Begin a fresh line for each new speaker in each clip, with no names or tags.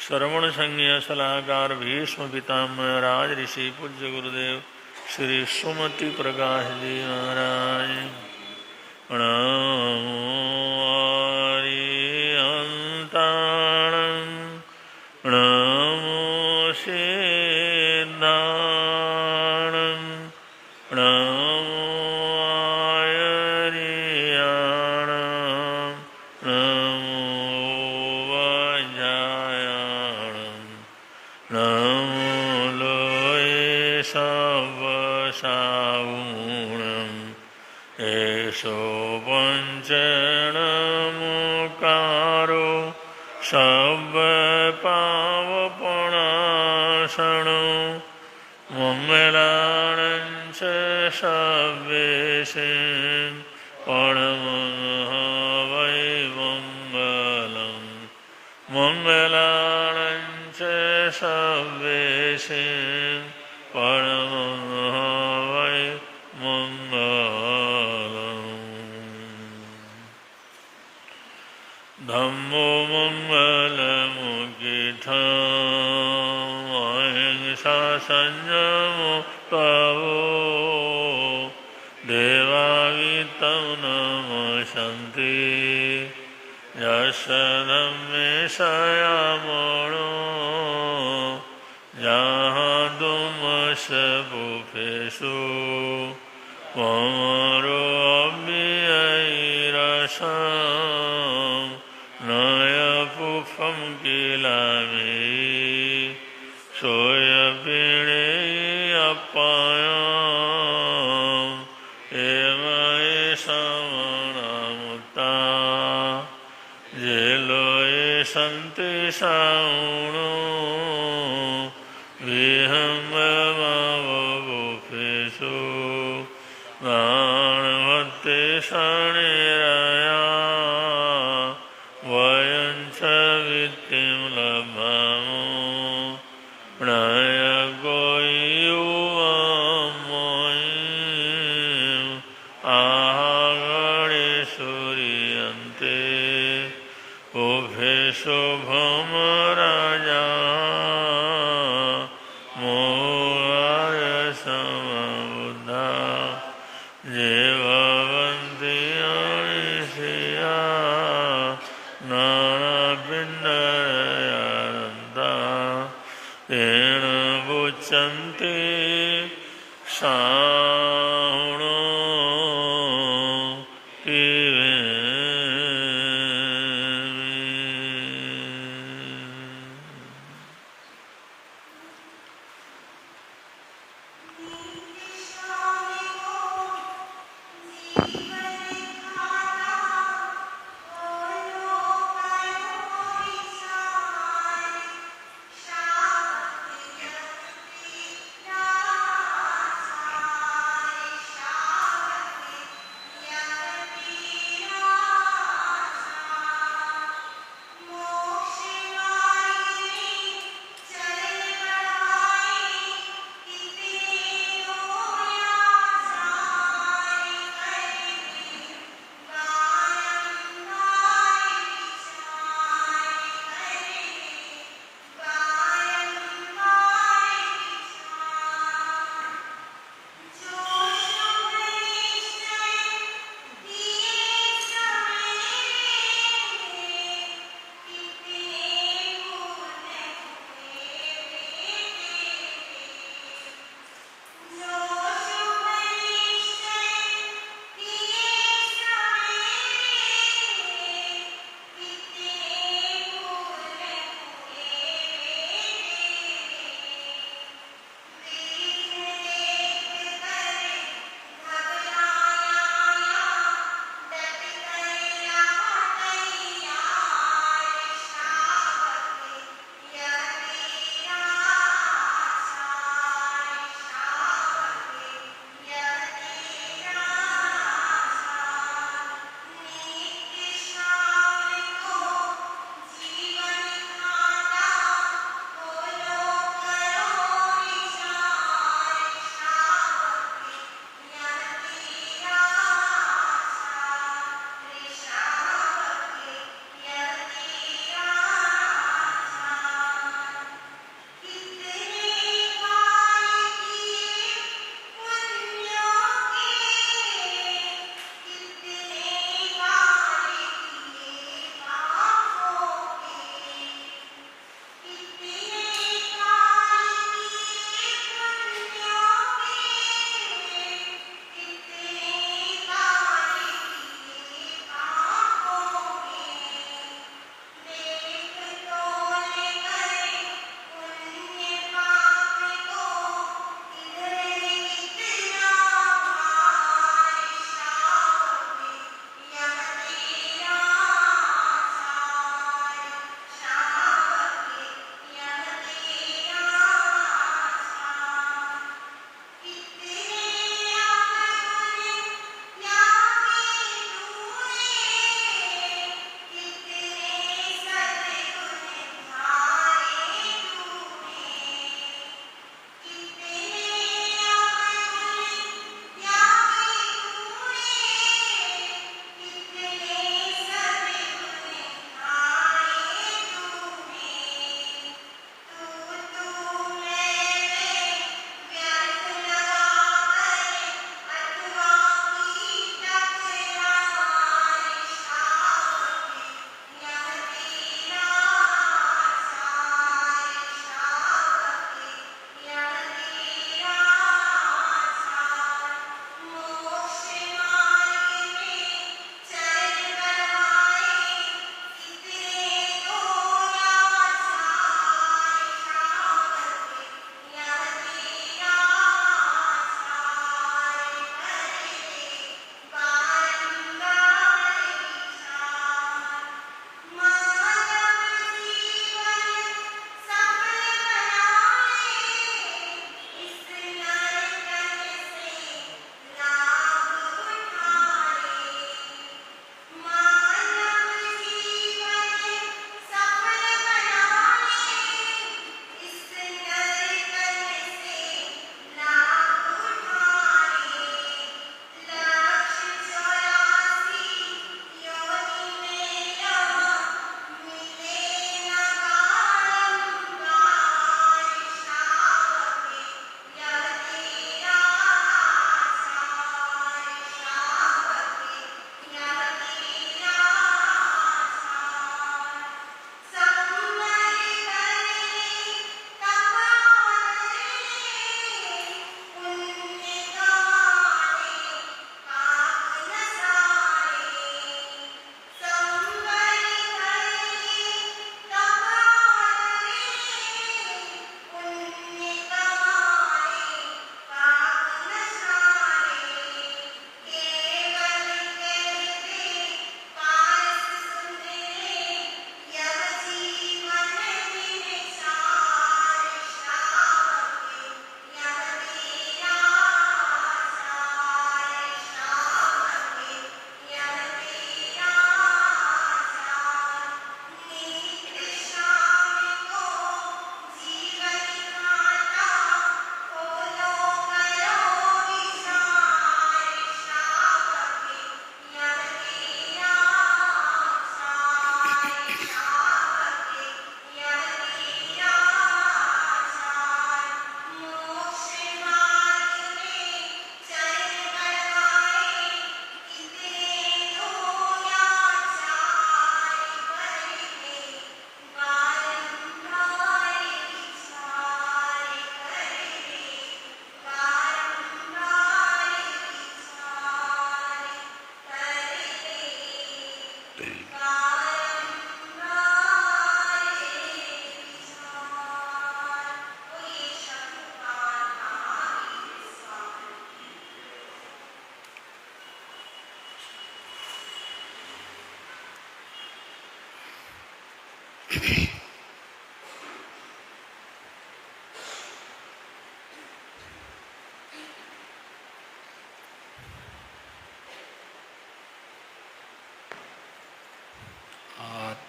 श्रवण संज्ञ सलाहकार भीष्म पितामह राज ऋषि पूज्य गुरुदेव श्री सुमति प्रकाश जी महाराज। प्रणामो आर्यन्ताणं प्रणामो सिद्धाणं प्रणामो आर्याणां प्रणामो वज्रायाणां नमो लोये सवसावूणम् एषो पञ्चनमुकारो सर्वपावपणासनो मङ्गलानं च सर्वेषां परमं वै मङ्गलम् मङ्गलानं च सर्वेषां परमं वै धम्मो मङ्गलमुखितं अहिंसा संयमो पवो देवावितं नमस्यन्ति यस्य धम्मे संयमो जहादुमस्य बुभेषु ममरो अव्ययैरसं नयपुफं किलामि सोयपीडे अपायम् एमये समनामुत्ता जेलोये सन्ति साउणो विहङ्गमवबुभेषु गाणभक्ते शनिरया वयं च वित्तिं लभामो प्रयगो युवमयीम् आहगणे सूर्यन्ते उभेषु भौमराजा मोहाय समबुद्धा जीवन्ति अनिशया नानाभिन्नयन्ता तेन बुच्यन्ते साहुणो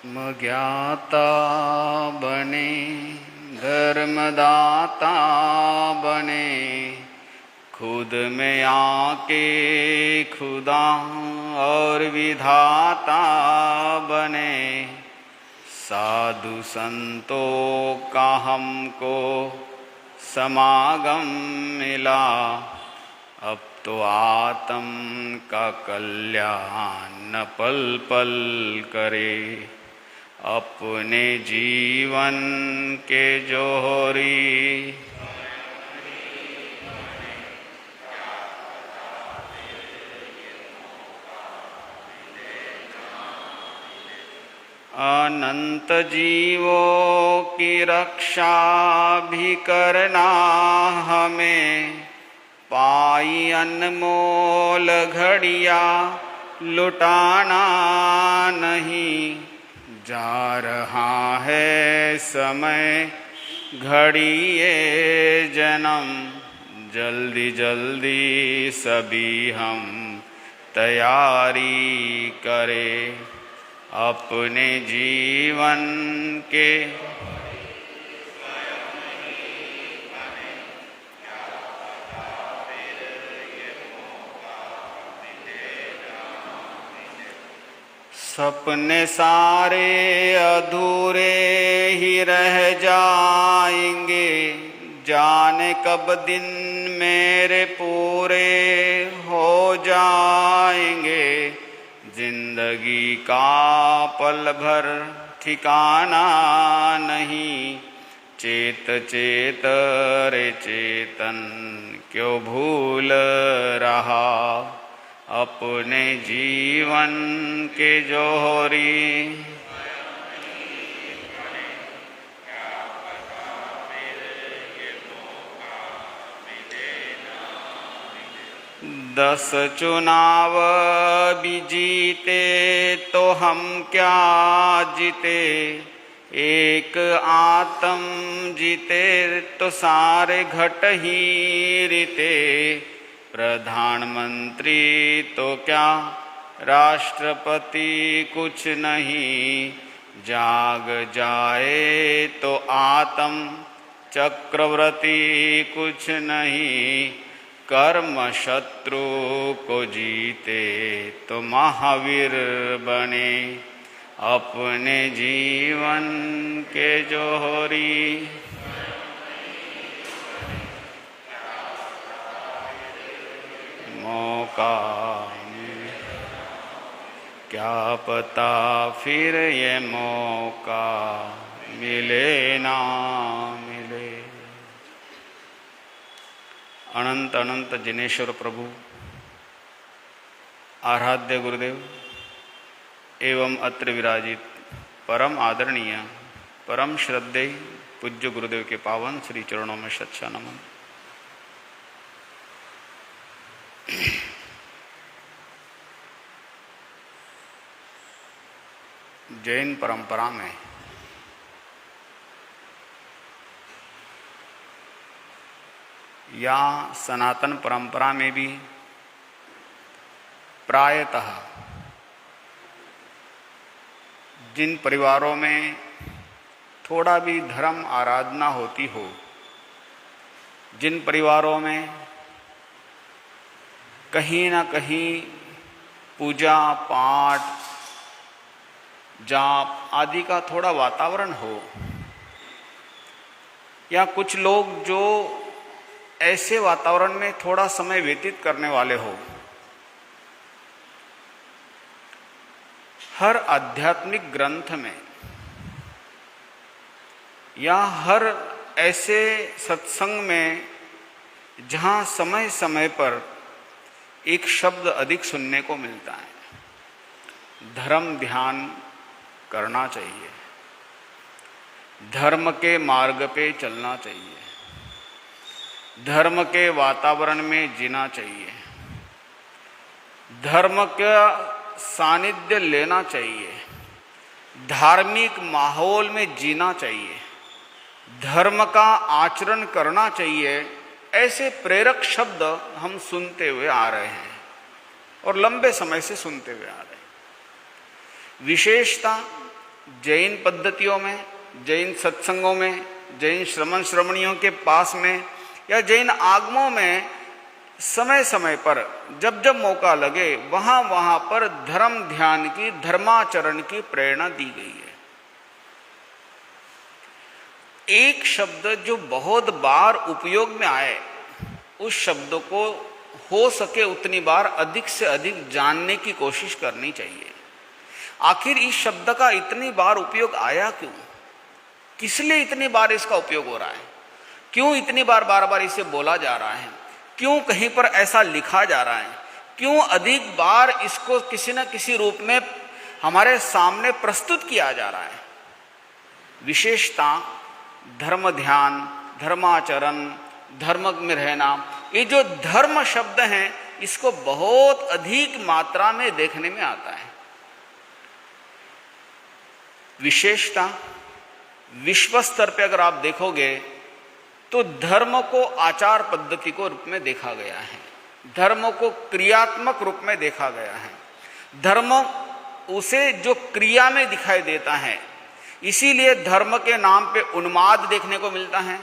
ज्ञाता बने, धर्मदाता बने, खुद में आके खुदा और विधाता बने। साधु संतों का हमको समागम मिला, अब तो आत्म का कल्याण पल पल करे। अपने जीवन के जोहरी अनंत जीवों की रक्षा भी करना हमें, पाई अनमोल घड़िया लुटाना नहीं। जा रहा है समय घड़ी ये जन्म, जल्दी जल्दी सभी हम तैयारी करें। अपने जीवन के सपने सारे अधूरे ही रह जाएंगे, जाने कब दिन मेरे पूरे हो जाएंगे। जिंदगी का पल भर ठिकाना नहीं, चेत चेत रे चेतन क्यों भूल रहा। अपने जीवन के जोहरी दस चुनाव भी जीते तो हम क्या जीते, एक आत्म जीते तो सारे घट ही रीते। प्रधानमंत्री तो क्या राष्ट्रपति कुछ नहीं, जाग जाए तो आत्म चक्रवर्ती कुछ नहीं। कर्म शत्रु को जीते तो महावीर बने, अपने जीवन के जोहरी मौका क्या पता फिर ये मौका मिले ना मिले। अनंत अनंत जिनेश्वर प्रभु, आराध्य गुरुदेव एवं अत्र विराजित परम आदरणीय परम श्रद्धेय पूज्य गुरुदेव के पावन श्री चरणों में सच्चा नमन। जैन परंपरा में या सनातन परंपरा में भी प्रायतः जिन परिवारों में थोड़ा भी धर्म आराधना होती हो, जिन परिवारों में कहीं ना कहीं पूजा पाठ जाप आदि का थोड़ा वातावरण हो, या कुछ लोग जो ऐसे वातावरण में थोड़ा समय व्यतीत करने वाले हो, हर आध्यात्मिक ग्रंथ में या हर ऐसे सत्संग में जहां समय समय पर एक शब्द अधिक सुनने को मिलता है, धर्म ध्यान करना चाहिए, धर्म के मार्ग पे चलना चाहिए, धर्म के वातावरण में जीना चाहिए, धर्म का सानिध्य लेना चाहिए, धार्मिक माहौल में जीना चाहिए, धर्म का आचरण करना चाहिए। ऐसे प्रेरक शब्द हम सुनते हुए आ रहे हैं और लंबे समय से सुनते हुए आ रहे हैं। विशेषता जैन पद्धतियों में, जैन सत्संगों में, जैन श्रमण श्रमणियों के पास में या जैन आगमों में समय समय पर जब जब मौका लगे वहां वहां पर धर्म ध्यान की, धर्माचरण की प्रेरणा दी गई है। एक शब्द जो बहुत बार उपयोग में आए, उस शब्द को हो सके उतनी बार अधिक से अधिक जानने की कोशिश करनी चाहिए। आखिर इस शब्द का इतनी बार उपयोग आया क्यों? किस लिए इतनी बार इसका उपयोग हो रहा है? क्यों इतनी बार बार बार इसे बोला जा रहा है? क्यों कहीं पर ऐसा लिखा जा रहा है? क्यों अधिक बार इसको किसी न किसी रूप में हमारे सामने प्रस्तुत किया जा रहा है? विशेषता धर्म ध्यान, धर्माचरण, धर्म में रहना, ये जो धर्म शब्द है इसको बहुत अधिक मात्रा में देखने में आता है। विशेषता विश्व स्तर पे अगर आप देखोगे तो धर्म को आचार पद्धति को रूप में देखा गया है, धर्म को क्रियात्मक रूप में देखा गया है। धर्म उसे जो क्रिया में दिखाई देता है, इसीलिए धर्म के नाम पे उन्माद देखने को मिलता है,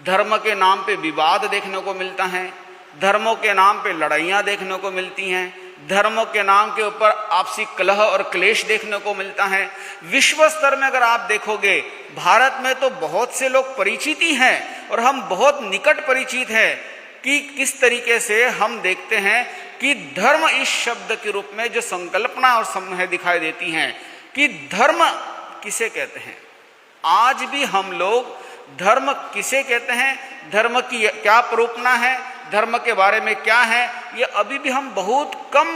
धर्म के नाम पे विवाद देखने को मिलता है, धर्मों के नाम पे लड़ाइयाँ देखने को मिलती हैं, धर्मों के नाम के ऊपर आपसी कलह और क्लेश देखने को मिलता है। विश्व स्तर में अगर आप देखोगे, भारत में तो बहुत से लोग परिचित ही हैं और हम बहुत निकट परिचित हैं कि किस तरीके से हम देखते हैं कि धर्म इस शब्द के रूप में जो संकल्पना और समूह दिखाई देती हैं कि धर्म किसे कहते हैं। आज भी हम लोग धर्म किसे कहते हैं, धर्म की क्या प्ररूपना है, धर्म के बारे में क्या है, ये अभी भी हम बहुत कम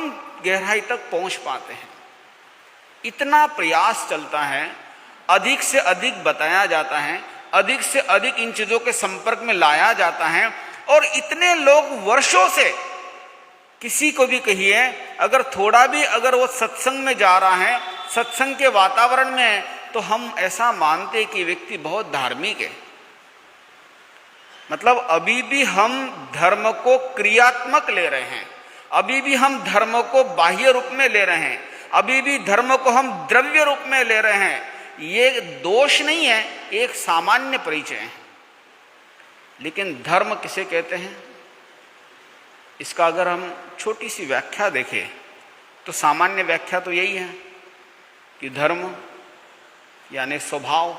गहराई तक पहुंच पाते हैं। इतना प्रयास चलता है, अधिक से अधिक बताया जाता है, अधिक से अधिक इन चीजों के संपर्क में लाया जाता है और इतने लोग वर्षों से, किसी को भी कहिए अगर थोड़ा भी अगर वो सत्संग में जा रहा है, सत्संग के वातावरण में है, तो हम ऐसा मानते हैं कि व्यक्ति बहुत धार्मिक है। मतलब अभी भी हम धर्म को क्रियात्मक ले रहे हैं, अभी भी हम धर्म को बाह्य रूप में ले रहे हैं, अभी भी धर्म को हम द्रव्य रूप में ले रहे हैं। ये दोष नहीं है, एक सामान्य परिचय है। लेकिन धर्म किसे कहते हैं, इसका अगर हम छोटी सी व्याख्या देखें तो सामान्य व्याख्या तो यही है कि धर्म यानी स्वभाव।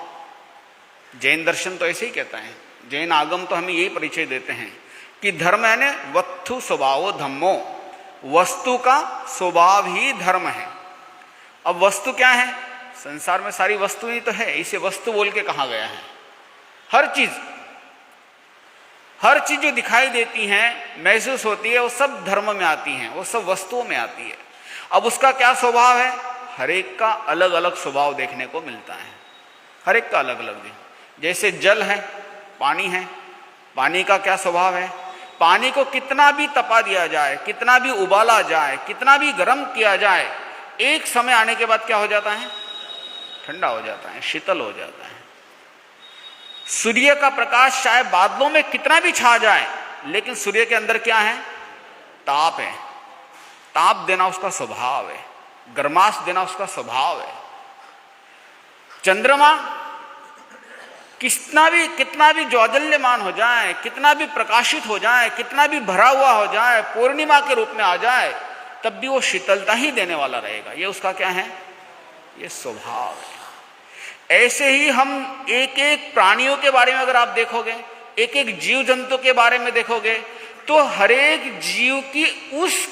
जैन दर्शन तो ऐसे ही कहता है, जैन आगम तो हमें यही परिचय देते हैं कि धर्म यानी वस्तु स्वभावो धम्मो, वस्तु का स्वभाव ही धर्म है। अब वस्तु क्या है? संसार में सारी वस्तु ही तो है, इसे वस्तु बोल के कहा गया है। हर चीज जो दिखाई देती है, महसूस होती है, वो सब धर्म में आती हैं, वो सब वस्तुओं में आती है। अब उसका क्या स्वभाव है? हर एक का अलग अलग स्वभाव देखने को मिलता है, हर एक का अलग अलग। जैसे जल है, पानी है, पानी का क्या स्वभाव है? पानी को कितना भी तपा दिया जाए, कितना भी उबाला जाए, कितना भी गर्म किया जाए, एक समय आने के बाद क्या हो जाता है? ठंडा हो जाता है, शीतल हो जाता है। सूर्य का प्रकाश चाहे बादलों में कितना भी छा जाए, लेकिन सूर्य के अंदर क्या है? ताप है। ताप देना उसका स्वभाव है, गर्माश देना उसका स्वभाव है। चंद्रमा कितना भी ज्वाजल्यमान हो जाए, कितना भी प्रकाशित हो जाए, कितना भी भरा हुआ हो जाए, पूर्णिमा के रूप में आ जाए, तब भी वो शीतलता ही देने वाला रहेगा। ये उसका क्या है? ये स्वभाव है। ऐसे ही हम एक एक प्राणियों के बारे में अगर आप देखोगे, एक एक जीव जंतु के बारे में देखोगे, तो हर एक जीव की उस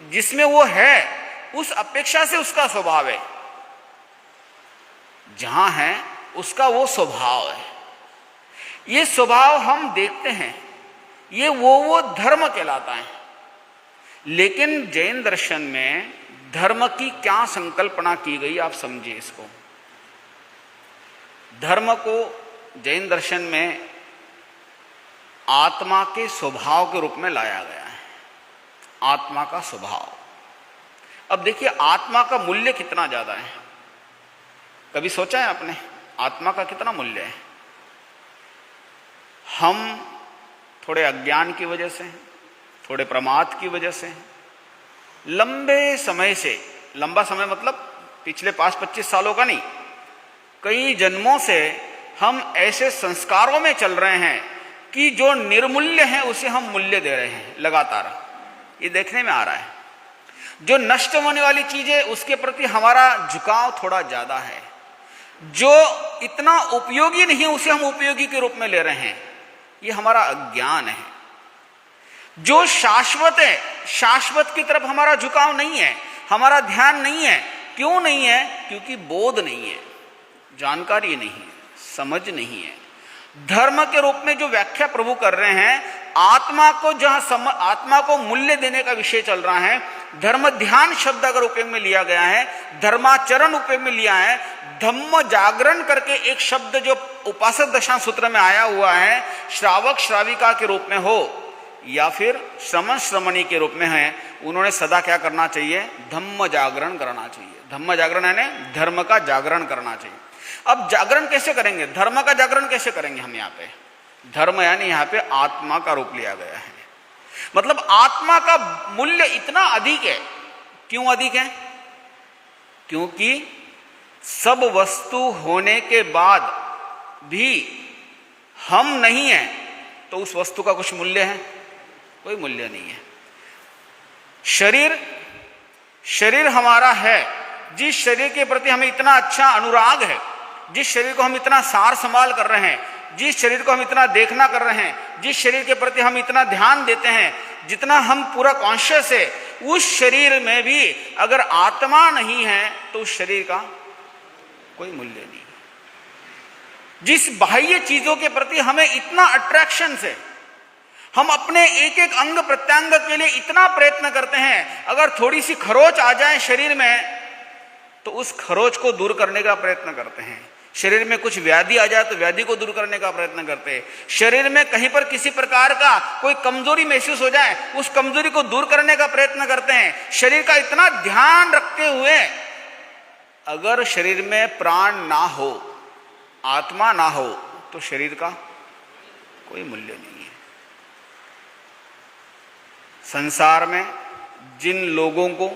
जिसमें वो है उस अपेक्षा से उसका स्वभाव है, जहां है उसका वो स्वभाव है। ये स्वभाव हम देखते हैं, ये वो धर्म कहलाता है। लेकिन जैन दर्शन में धर्म की क्या संकल्पना की गई, आप समझिए इसको। धर्म को जैन दर्शन में आत्मा के स्वभाव के रूप में लाया गया है, आत्मा का स्वभाव। अब देखिए, आत्मा का मूल्य कितना ज्यादा है, कभी सोचा है आपने? आत्मा का कितना मूल्य है? हम थोड़े अज्ञान की वजह से, थोड़े प्रमाद की वजह से लंबे समय से, लंबा समय मतलब पिछले 5-25 सालों का नहीं, कई जन्मों से हम ऐसे संस्कारों में चल रहे हैं कि जो निर्मूल्य है उसे हम मूल्य दे रहे हैं लगातार। ये देखने में आ रहा है। जो नष्ट होने वाली चीज है उसके प्रति हमारा झुकाव थोड़ा ज्यादा है। जो इतना उपयोगी नहीं है उसे हम उपयोगी के रूप में ले रहे हैं। ये हमारा अज्ञान है। जो शाश्वत है, शाश्वत की तरफ हमारा झुकाव नहीं है, हमारा ध्यान नहीं है। क्यों नहीं है? क्योंकि बोध नहीं है, जानकारी नहीं है, समझ नहीं है। धर्म के रूप में जो व्याख्या प्रभु कर रहे हैं, आत्मा को जहां आत्मा को मूल्य देने का विषय चल रहा है, धर्म ध्यान शब्द अगर उपयोग में लिया गया है, धर्माचरण उपयोग में लिया है, धम्म जागरण करके एक शब्द जो उपासक दशांश सूत्र में आया हुआ है, श्रावक श्राविका के रूप में हो या फिर श्रमण श्रमणी के रूप में है, उन्होंने सदा क्या करना चाहिए? धम्म जागरण करना चाहिए। धम्म जागरण यानी धर्म का जागरण करना चाहिए। अब जागरण कैसे करेंगे? धर्म का जागरण कैसे करेंगे? हम यहाँ पे धर्म यानी यहाँ पे आत्मा का रूप लिया गया है। मतलब आत्मा का मूल्य इतना अधिक है। क्यों अधिक है? क्योंकि सब वस्तु होने के बाद भी हम नहीं है तो उस वस्तु का कुछ मूल्य है? कोई मूल्य नहीं है। शरीर हमारा है। जिस शरीर के प्रति हमें इतना अच्छा अनुराग है, जिस शरीर को हम इतना सार संभाल कर रहे हैं, जिस शरीर को हम इतना देखना कर रहे हैं, जिस शरीर के प्रति हम इतना ध्यान देते हैं, जितना हम पूरा कॉन्शियस है, उस शरीर में भी अगर आत्मा नहीं है तो उस शरीर का कोई मूल्य नहीं। जिस बाह्य चीजों के प्रति हमें इतना अट्रैक्शन है, हम अपने एक एक अंग प्रत्यंग के लिए इतना प्रयत्न करते हैं, अगर थोड़ी सी खरोच आ जाए शरीर में तो उस खरोच को दूर करने का प्रयत्न करते हैं। शरीर में कुछ व्याधि आ जाए तो व्याधि को दूर करने का प्रयत्न करते हैं। शरीर में कहीं पर किसी प्रकार का कोई कमजोरी महसूस हो जाए, उस कमजोरी को दूर करने का प्रयत्न करते हैं। शरीर का इतना ध्यान रखते हुए अगर शरीर में प्राण ना हो, आत्मा ना हो, तो शरीर का कोई मूल्य नहीं है। संसार में जिन लोगों को,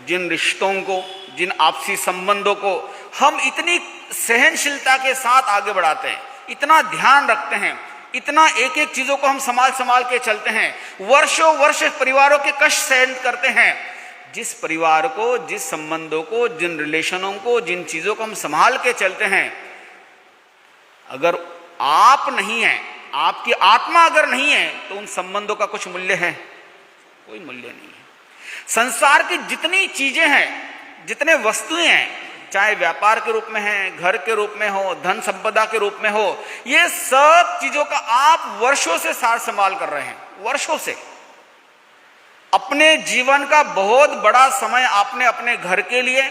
जिन रिश्तों को, जिन आपसी संबंधों को हम इतनी सहनशीलता के साथ आगे बढ़ाते हैं, इतना ध्यान रखते हैं, इतना एक एक चीजों को हम संभाल के चलते हैं, वर्षों वर्ष परिवारों के कष्ट सहन करते हैं, जिस परिवार को, जिस संबंधों को, जिन रिलेशनों को, जिन चीजों को हम संभाल के चलते हैं, अगर आप नहीं है, आपकी आत्मा अगर नहीं है तो उन संबंधों का कुछ मूल्य है? कोई मूल्य नहीं है। संसार की जितनी चीजें हैं, जितने वस्तुएं हैं, चाहे व्यापार के रूप में है, घर के रूप में हो, धन संपदा के रूप में हो, ये सब चीजों का आप वर्षों से सार संभाल कर रहे हैं। वर्षों से अपने जीवन का बहुत बड़ा समय आपने अपने घर के लिए,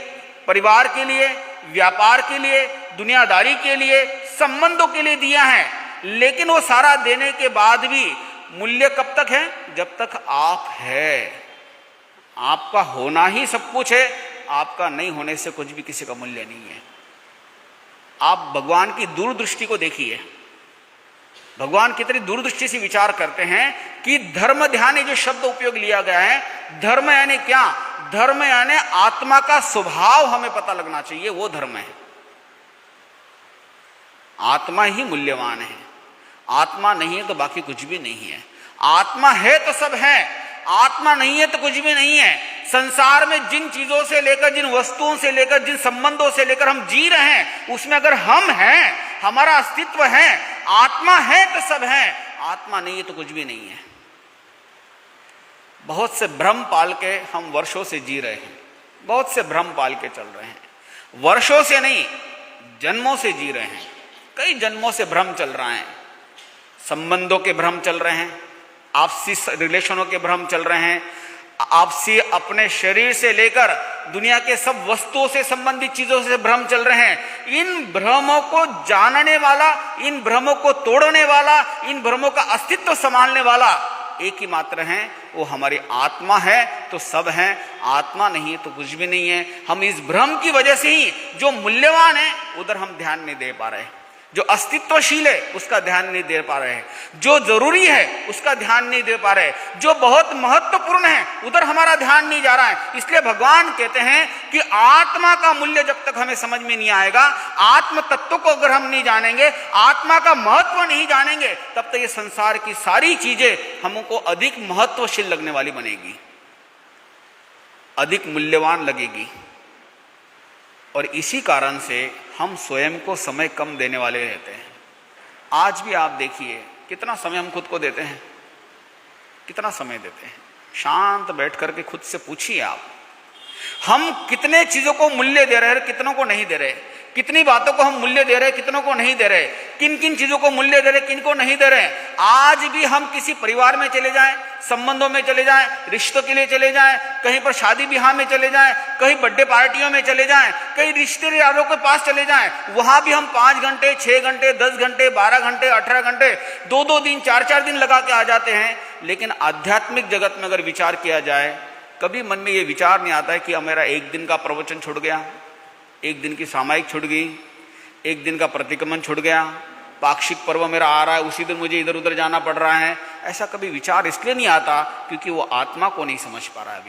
परिवार के लिए, व्यापार के लिए, दुनियादारी के लिए, संबंधों के लिए दिया है। लेकिन वो सारा देने के बाद भी मूल्य कब तक है? जब तक आप है। आपका होना ही सब कुछ है, आपका नहीं होने से कुछ भी किसी का मूल्य नहीं है। आप भगवान की दूरदृष्टि को देखिए। भगवान कितनी दूरदृष्टि से विचार करते हैं कि धर्म ध्यान जो शब्द उपयोग लिया गया है, धर्म यानी क्या? धर्म यानी आत्मा का स्वभाव हमें पता लगना चाहिए, वो धर्म है। आत्मा ही मूल्यवान है। आत्मा नहीं है तो बाकी कुछ भी नहीं है। आत्मा है तो सब है, आत्मा नहीं है तो कुछ भी नहीं है। संसार में जिन चीजों से लेकर, जिन वस्तुओं से लेकर, जिन संबंधों से लेकर हम जी रहे हैं, उसमें अगर हम हैं, हमारा अस्तित्व है, आत्मा है तो सब है, आत्मा नहीं है तो कुछ भी नहीं है। बहुत से भ्रम पाल के हम वर्षों से जी रहे हैं, बहुत से भ्रम पाल के चल रहे हैं। वर्षों से नहीं, जन्मों से जी रहे हैं। कई जन्मों से भ्रम चल रहा है। संबंधों के भ्रम चल रहे हैं, आपसी रिलेशनों के भ्रम चल रहे हैं, आपसी अपने शरीर से लेकर दुनिया के सब वस्तुओं से संबंधित चीजों से भ्रम चल रहे हैं। इन भ्रमों को जानने वाला, इन भ्रमों को तोड़ने वाला, इन भ्रमों का अस्तित्व संभालने वाला एक ही मात्र है, वो हमारी आत्मा है तो सब है, आत्मा नहीं है तो कुछ भी नहीं है। हम इस भ्रम की वजह से ही जो मूल्यवान है उधर हम ध्यान नहीं दे पा रहे। जो अस्तित्वशील है उसका ध्यान नहीं दे पा रहे हैं, जो जरूरी है उसका ध्यान नहीं दे पा रहे, जो बहुत महत्वपूर्ण है उधर हमारा ध्यान नहीं जा रहा है। इसलिए भगवान कहते हैं कि आत्मा का मूल्य जब तक हमें समझ में नहीं आएगा, आत्म तत्व को अगर हम नहीं जानेंगे, आत्मा का महत्व नहीं जानेंगे, तब तक ये संसार की सारी चीजें हमको अधिक महत्वशील लगने वाली बनेगी, अधिक मूल्यवान लगेगी। और इसी कारण से हम स्वयं को समय कम देने वाले रहते हैं। आज भी आप देखिए कितना समय हम खुद को देते हैं, कितना समय देते हैं। शांत बैठ करके खुद से पूछिए आप, हम कितने चीजों को मूल्य दे रहे हैं, कितनों को नहीं दे रहे, कितनी बातों को हम मूल्य दे रहे हैं, कितनों को नहीं दे रहे, किन किन चीजों को मूल्य दे रहे, किन को नहीं दे रहे। आज भी हम किसी परिवार में चले जाएं, संबंधों में चले जाएं, रिश्तों के लिए चले जाएं, कहीं पर शादी ब्याह में चले जाएं, कहीं बर्थडे पार्टियों में चले जाएं, कहीं रिश्तेदारों के पास चले जाएं, वहां भी हम 5 घंटे, 6 घंटे, 10 घंटे, 12 घंटे, 18 घंटे, 2-2 दिन, 4-4 दिन लगा के आ जाते हैं। लेकिन आध्यात्मिक जगत में अगर विचार किया जाए, कभी मन में ये विचार नहीं आता है कि मेरा एक दिन का प्रवचन छूट गया, एक दिन की सामायिक छूट गई, एक दिन का प्रतिक्रमण छूट गया, पाक्षिक पर्व मेरा आ रहा है, उसी दिन मुझे इधर उधर जाना पड़ रहा है। ऐसा कभी विचार इसलिए नहीं आता क्योंकि वो आत्मा को नहीं समझ पा रहा है।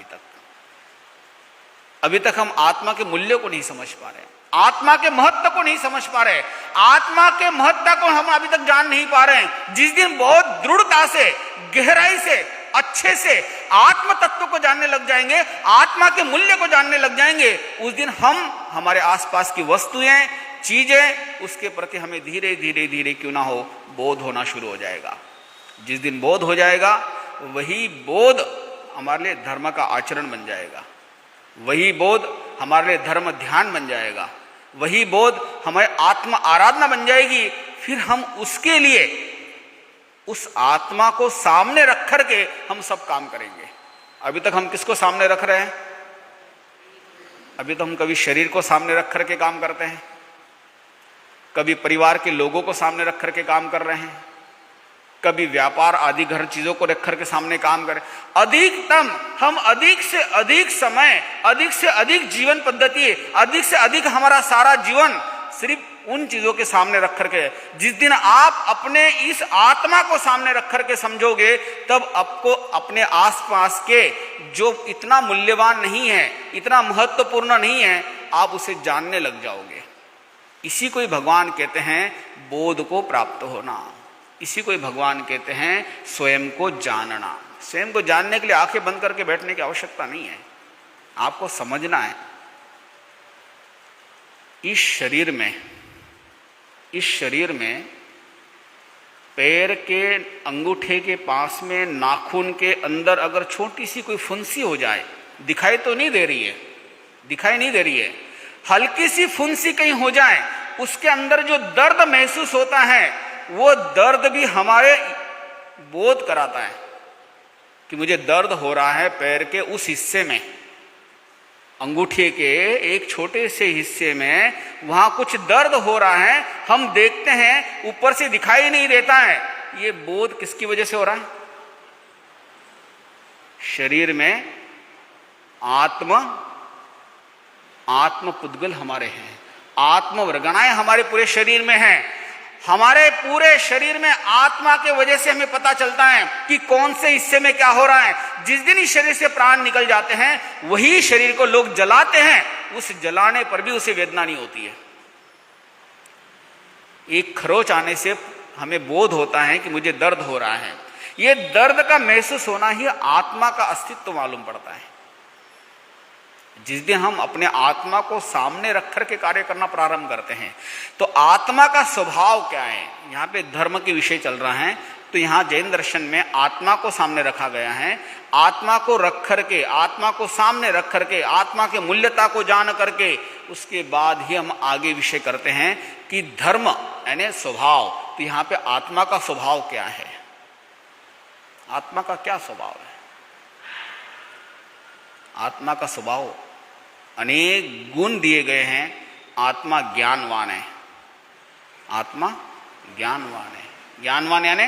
अभी तक हम आत्मा के मूल्य को नहीं समझ पा रहे, आत्मा के महत्व को नहीं समझ पा रहे, आत्मा के महत्व को हम अभी तक जान नहीं पा रहे हैं। जिस दिन बहुत दृढ़ता से, गहराई से, अच्छे से आत्म तत्व को जानने लग जाएंगे, आत्मा के मूल्य को जानने लग जाएंगे, उस दिन हम हमारे आसपास की वस्तुएं, चीजें, उसके प्रति हमें धीरे धीरे धीरे क्यों ना हो बोध होना शुरू हो जाएगा। जिस दिन बोध हो जाएगा, वही बोध हमारे लिए धर्म का आचरण बन जाएगा, वही बोध हमारे लिए धर्म ध्यान बन जाएगा, वही बोध हमारे आत्म आराधना बन जाएगी। फिर हम उसके लिए उस आत्मा को सामने रख करके हम सब काम करेंगे। अभी तक हम किसको सामने रख रहे हैं? अभी तो हम कभी शरीर को सामने रख करके काम करते हैं, कभी परिवार के लोगों को सामने रख करके काम कर रहे हैं, कभी व्यापार आदि घर चीजों को रख करके सामने काम करें। अधिकतम हम अधिक से अधिक समय, अधिक से अधिक जीवन पद्धति, अधिक से अधिक हमारा सारा जीवन सिर्फ उन चीजों के सामने रख करके। जिस दिन आप अपने इस आत्मा को सामने रख करके समझोगे, तब आपको अपने आसपास के जो इतना मूल्यवान नहीं है, इतना महत्वपूर्ण नहीं है, आप उसे जानने लग जाओगे। इसी को ही भगवान कहते हैं बोध को प्राप्त होना, इसी को ही भगवान कहते हैं स्वयं को जानना। स्वयं को जानने के लिए आंखें बंद करके बैठने की आवश्यकता नहीं है, आपको समझना है। इस शरीर में पैर के अंगूठे के पास में नाखून के अंदर अगर छोटी सी कोई फुंसी हो जाए, दिखाई तो नहीं दे रही है, दिखाई नहीं दे रही है, हल्की सी फुंसी कहीं हो जाए, उसके अंदर जो दर्द महसूस होता है, वो दर्द भी हमारे बोध कराता है कि मुझे दर्द हो रहा है पैर के उस हिस्से में, अंगूठे के एक छोटे से हिस्से में वहां कुछ दर्द हो रहा है। हम देखते हैं, ऊपर से दिखाई नहीं देता है। ये बोध किसकी वजह से हो रहा है? शरीर में आत्म पुद्गल हमारे हैं, आत्म वर्गणाएं हमारे पूरे शरीर में हैं। हमारे पूरे शरीर में आत्मा के वजह से हमें पता चलता है कि कौन से हिस्से में क्या हो रहा है। जिस दिन इस शरीर से प्राण निकल जाते हैं, वही शरीर को लोग जलाते हैं, उस जलाने पर भी उसे वेदना नहीं होती है। एक खरोच आने से हमें बोध होता है कि मुझे दर्द हो रहा है। ये दर्द का महसूस होना ही आत्मा का अस्तित्व मालूम पड़ता है। जिस दिन हम अपने आत्मा को सामने रख कर के कार्य करना प्रारंभ करते हैं, तो आत्मा का स्वभाव क्या है? यहाँ पे धर्म के विषय चल रहा है, तो यहाँ जैन दर्शन में आत्मा को सामने रखा गया है। आत्मा को रख करके, आत्मा को सामने रख करके, आत्मा के मूल्यता को जान करके, उसके बाद ही हम आगे विषय करते हैं कि धर्म यानी स्वभाव। तो यहाँ पे आत्मा का स्वभाव क्या है? आत्मा का क्या स्वभाव है? आत्मा का स्वभाव अनेक गुण दिए गए हैं। आत्मा ज्ञानवान है, आत्मा ज्ञानवान है। ज्ञानवान यानी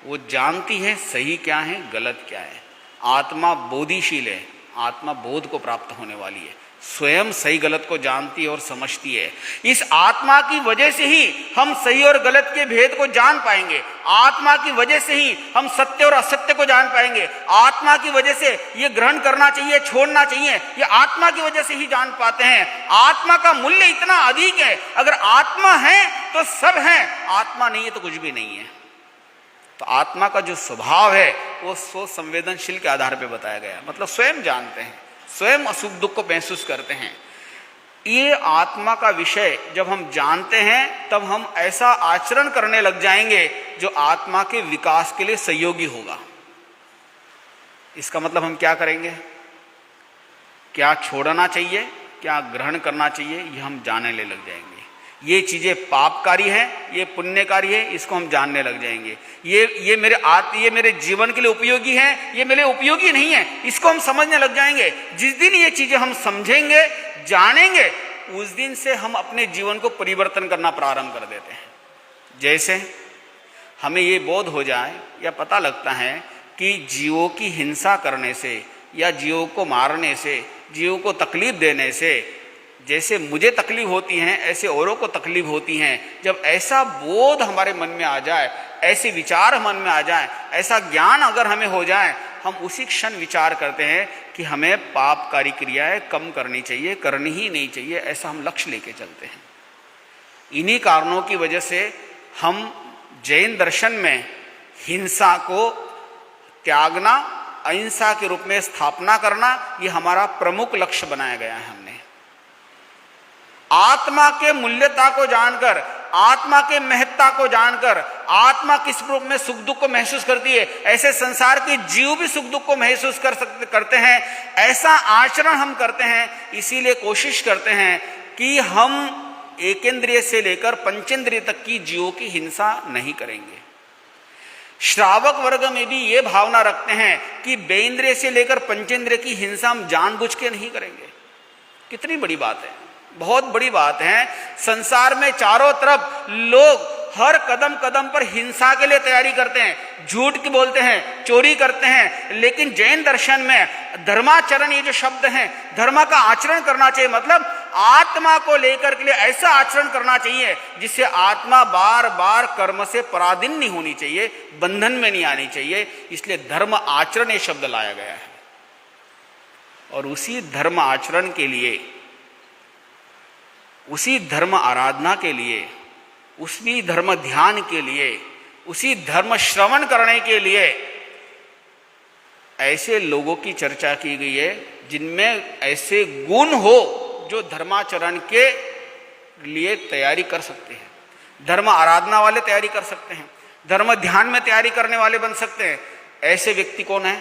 वो जानती है सही क्या है, गलत क्या है। आत्मा बोधिशील है, आत्मा बोध को प्राप्त होने वाली है, स्वयं सही गलत को जानती है और समझती है। इस आत्मा की वजह से ही हम सही और गलत के भेद को जान पाएंगे। आत्मा की वजह से ही हम सत्य और असत्य को जान पाएंगे। आत्मा की वजह से ये ग्रहण करना चाहिए, छोड़ना चाहिए, ये आत्मा की वजह से ही जान पाते हैं। आत्मा का मूल्य इतना अधिक है। अगर आत्मा है तो सब है, आत्मा नहीं है तो कुछ भी नहीं है। तो आत्मा का जो स्वभाव है वो सोच संवेदनशील के आधार पर बताया गया, मतलब स्वयं जानते हैं, स्वयं सुख दुख को महसूस करते हैं। ये आत्मा का विषय जब हम जानते हैं तब हम ऐसा आचरण करने लग जाएंगे जो आत्मा के विकास के लिए सहयोगी होगा। इसका मतलब हम क्या करेंगे, क्या छोड़ना चाहिए, क्या ग्रहण करना चाहिए, ये हम जानने लग जाएंगे। ये चीजें पापकारी है, ये पुण्यकारी है, इसको हम जानने लग जाएंगे। ये मेरे जीवन के लिए उपयोगी है, ये मेरे उपयोगी नहीं है, इसको हम समझने लग जाएंगे। जिस दिन ये चीजें हम समझेंगे, जानेंगे, उस दिन से हम अपने जीवन को परिवर्तन करना प्रारंभ कर देते हैं। जैसे हमें ये बोध हो जाए या पता लगता है कि जीवों की हिंसा करने से या जीवों को मारने से, जीवों को तकलीफ देने से जैसे मुझे तकलीफ होती है ऐसे औरों को तकलीफ होती हैं। जब ऐसा बोध हमारे मन में आ जाए, ऐसे विचार मन में आ जाए, ऐसा ज्ञान अगर हमें हो जाए, हम उसी क्षण विचार करते हैं कि हमें पापकारी क्रियाएं कम करनी चाहिए, करनी ही नहीं चाहिए, ऐसा हम लक्ष्य लेके चलते हैं। इन्हीं कारणों की वजह से हम जैन दर्शन में हिंसा को त्यागना, अहिंसा के रूप में स्थापना करना, ये हमारा प्रमुख लक्ष्य बनाया गया है। हमने आत्मा के मूल्यता को जानकर, आत्मा के महत्ता को जानकर, आत्मा किस रूप में सुख दुख को महसूस करती है, ऐसे संसार के जीव भी सुख दुख को महसूस करते हैं। ऐसा आचरण हम करते हैं, इसीलिए कोशिश करते हैं कि हम एकेंद्रिय से लेकर पंचेंद्रिय तक की जीवों की हिंसा नहीं करेंगे। श्रावक वर्ग में भी ये भावना रखते हैं कि बेइंद्रिय से लेकर पंचेंद्रिय की हिंसा हम जानबूझ के नहीं करेंगे। कितनी बड़ी बात है, बहुत बड़ी बात है। संसार में चारों तरफ लोग हर कदम कदम पर हिंसा के लिए तैयारी करते हैं, झूठ की बोलते हैं, चोरी करते हैं, लेकिन जैन दर्शन में धर्माचरण, ये जो शब्द है, धर्म का आचरण करना चाहिए, मतलब आत्मा को लेकर के लिए ऐसा आचरण करना चाहिए जिससे आत्मा बार बार कर्म से पराधीन नहीं होनी चाहिए, बंधन में नहीं आनी चाहिए। इसलिए धर्म आचरण ये शब्द लाया गया है। और उसी धर्म आचरण के लिए, उसी धर्म आराधना के लिए, उसी धर्म ध्यान के लिए, उसी धर्म श्रवण करने के लिए ऐसे लोगों की चर्चा की गई है जिनमें ऐसे गुण हो जो धर्माचरण के लिए तैयारी कर सकते हैं। धर्म आराधना वाले तैयारी कर सकते हैं, धर्म ध्यान में तैयारी करने वाले बन सकते हैं। ऐसे व्यक्ति कौन है?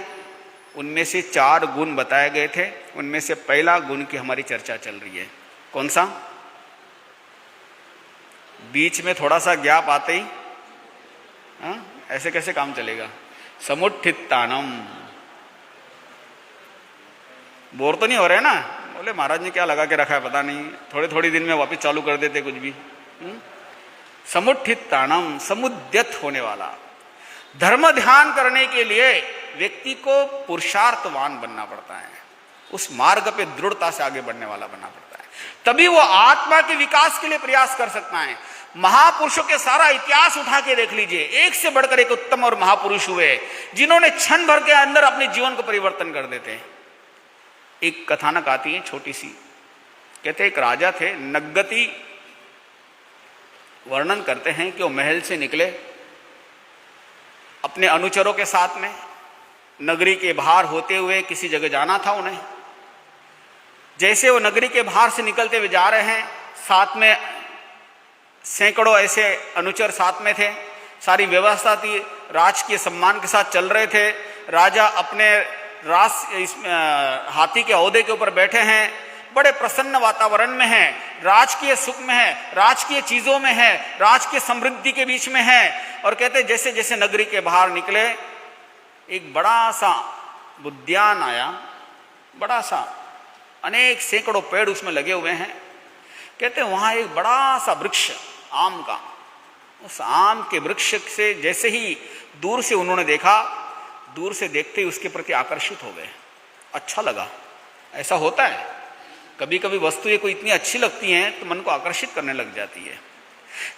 उनमें से 4 गुण बताए गए थे। उनमें से पहला गुण की हमारी चर्चा चल रही है। कौन सा? बीच में थोड़ा सा गैप आते ही ऐसे कैसे काम चलेगा? समुत्थितानम। बोर तो नहीं हो रहे ना? बोले महाराज ने क्या लगा के रखा है पता नहीं, थोड़े थोड़ी दिन में वापस चालू कर देते कुछ भी। समुत्थितानम, समुद्यत होने वाला। धर्म ध्यान करने के लिए व्यक्ति को पुरुषार्थवान बनना पड़ता है, उस मार्ग पे दृढ़ता से आगे बढ़ने वाला बनना पड़ता है, तभी वो आत्मा के विकास के लिए प्रयास कर सकता है। महापुरुषों के सारा इतिहास उठा के देख लीजिए, एक से बढ़कर एक उत्तम और महापुरुष हुए जिन्होंने क्षण भर के अंदर अपने जीवन को परिवर्तन कर देते हैं। एक कथानक आती है छोटी सी, कहते एक राजा थे, नग्गति वर्णन करते हैं कि वो महल से निकले अपने अनुचरों के साथ में, नगरी के बाहर होते हुए किसी जगह जाना था उन्हें। जैसे वो नगरी के बाहर से निकलते हुए जा रहे हैं, साथ में सैकड़ों ऐसे अनुचर साथ में थे, सारी व्यवस्था थी, राजकीय सम्मान के साथ चल रहे थे। राजा अपने हाथी के ओहदे के ऊपर बैठे हैं, बड़े प्रसन्न वातावरण में हैं, राजकीय सुख में है, राजकीय चीजों में है, राजकीय समृद्धि के बीच में है। और कहते जैसे जैसे नगरी के बाहर निकले, एक बड़ा सा उद्यान आया, बड़ा सा, अनेक सैकड़ों पेड़ उसमें लगे हुए हैं। कहते वहां एक बड़ा सा वृक्ष आम का, उस आम के वृक्ष से जैसे ही दूर से उन्होंने देखा, दूर से देखते ही उसके प्रति आकर्षित हो गए, अच्छा लगा। ऐसा होता है, कभी कभी वस्तुएं कोई इतनी अच्छी लगती हैं तो मन को आकर्षित करने लग जाती है।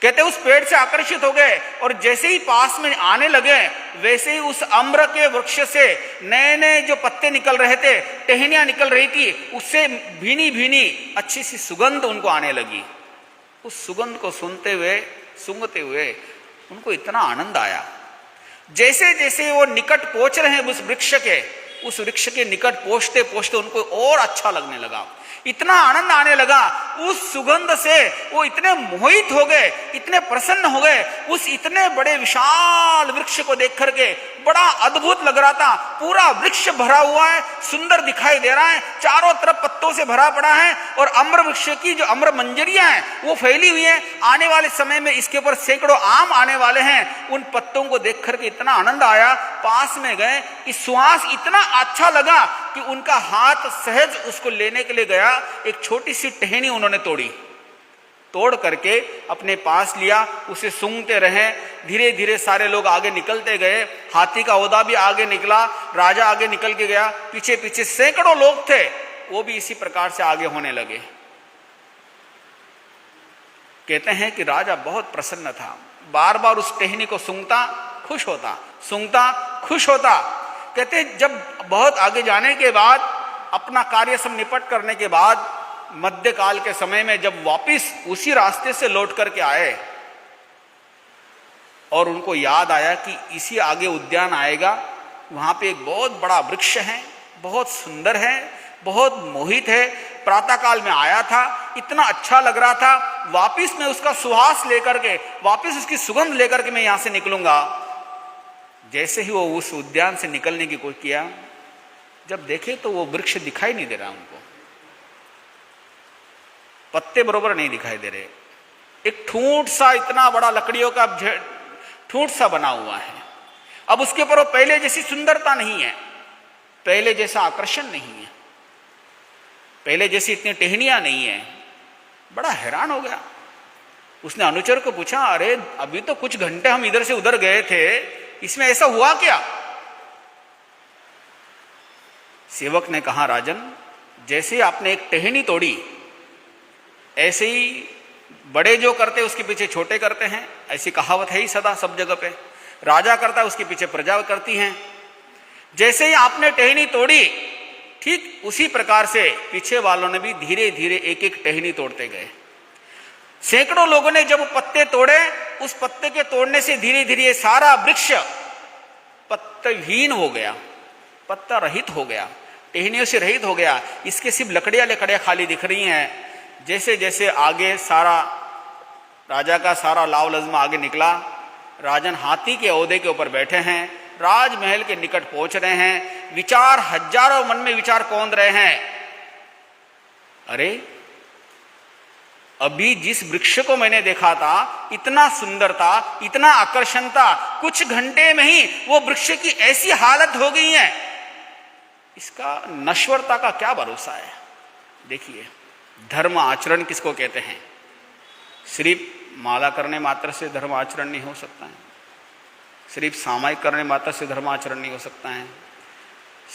कहते उस पेड़ से आकर्षित हो गए और जैसे ही पास में आने लगे वैसे ही उस अम्र के वृक्ष से नए नए जो पत्ते निकल रहे थे, टहनियां निकल रही थी, उससे भीनी भीनी अच्छी सी सुगंध उनको आने लगी। उस सुगंध को सूंघते हुए उनको इतना आनंद आया। जैसे जैसे वो निकट पहुंच रहे हैं उस वृक्ष के निकट पहुंचते पहुंचते उनको और अच्छा लगने लगा, इतना आनंद आने लगा। उस सुगंध से वो इतने मोहित हो गए, इतने प्रसन्न हो गए। उस इतने बड़े विशाल वृक्ष को देख करके बड़ा अद्भुत लग रहा था। पूरा वृक्ष भरा हुआ है, सुंदर दिखाई दे रहा है, चारों तरफ पत्तों से भरा पड़ा है और अम्र वृक्ष की जो अम्र मंजरियां हैं वो फैली हुई है। आने वाले समय में इसके ऊपर सैकड़ों आम आने वाले हैं। उन पत्तों को देख करके इतना आनंद आया, पास में गए, इस सुवास इतना अच्छा लगा कि उनका हाथ सहज उसको लेने के लिए गया। एक छोटी सी टहनी उन्होंने तोड़ करके अपने पास लिया, उसे सूंघते रहे। धीरे धीरे सारे लोग आगे निकलते गए। हाथी का ओदा भी आगे निकला, राजा आगे निकल के गया, पीछे पीछे सैकड़ों लोग थे, वो भी इसी प्रकार से आगे होने लगे। कहते हैं कि राजा बहुत प्रसन्न था, बार बार उस टहनी को सूंघता खुश होता। कहते जब बहुत आगे जाने के बाद, अपना कार्य सब निपट करने के बाद, मध्यकाल के समय में जब वापिस उसी रास्ते से लौट करके आए और उनको याद आया कि इसी आगे उद्यान आएगा, वहां पे एक बहुत बड़ा वृक्ष है, बहुत सुंदर है, बहुत मोहित है, प्रातःकाल में आया था, इतना अच्छा लग रहा था, वापिस मैं उसका सुवास लेकर के, वापिस उसकी सुगंध लेकर के मैं यहां से निकलूंगा। जैसे ही वो उस उद्यान से निकलने की कोशिश किया, जब देखे तो वो वृक्ष दिखाई नहीं दे रहा उनको, पत्ते बरोबर नहीं दिखाई दे रहे। एक ठूंठ सा, इतना बड़ा लकड़ियों का ठूंठ सा बना हुआ है। अब उसके ऊपर वो पहले जैसी सुंदरता नहीं है, पहले जैसा आकर्षण नहीं है, पहले जैसी इतनी टहनियां नहीं है। बड़ा हैरान हो गया। उसने अनुचर को पूछा, अरे अभी तो कुछ घंटे हम इधर से उधर गए थे, इसमें ऐसा हुआ क्या? सेवक ने कहा, राजन, जैसे आपने एक टहनी तोड़ी, ऐसे ही बड़े जो करते उसके पीछे छोटे करते हैं, ऐसी कहावत है ही सदा सब जगह पे। राजा करता है उसके पीछे प्रजा करती हैं। जैसे ही आपने टहनी तोड़ी, ठीक उसी प्रकार से पीछे वालों ने भी धीरे धीरे एक एक टहनी तोड़ते गए। सैकड़ों लोगों ने जब पत्ते तोड़े, उस पत्ते के तोड़ने से धीरे धीरे सारा वृक्ष पत्तहीन हो गया, पत्ता रहित हो गया, टहनियों से रहित हो गया। इसके सिर्फ लकड़ियां खाली दिख रही हैं। जैसे जैसे आगे सारा राजा का सारा लाव लज़्मा आगे निकला, राजन हाथी के ओहदे के ऊपर बैठे हैं, राजमहल के निकट पहुंच रहे हैं। विचार हजारों मन में विचार कौंध रहे हैं, अरे अभी जिस वृक्ष को मैंने देखा था, इतना सुंदर था, इतना आकर्षण था, कुछ घंटे में ही वो वृक्ष की ऐसी हालत हो गई है, इसका नश्वरता का क्या भरोसा है। देखिए, धर्म आचरण किसको कहते हैं? सिर्फ माला करने मात्र से धर्म आचरण नहीं हो सकता है, सिर्फ सामायिक करने मात्र से धर्म आचरण नहीं हो सकता है,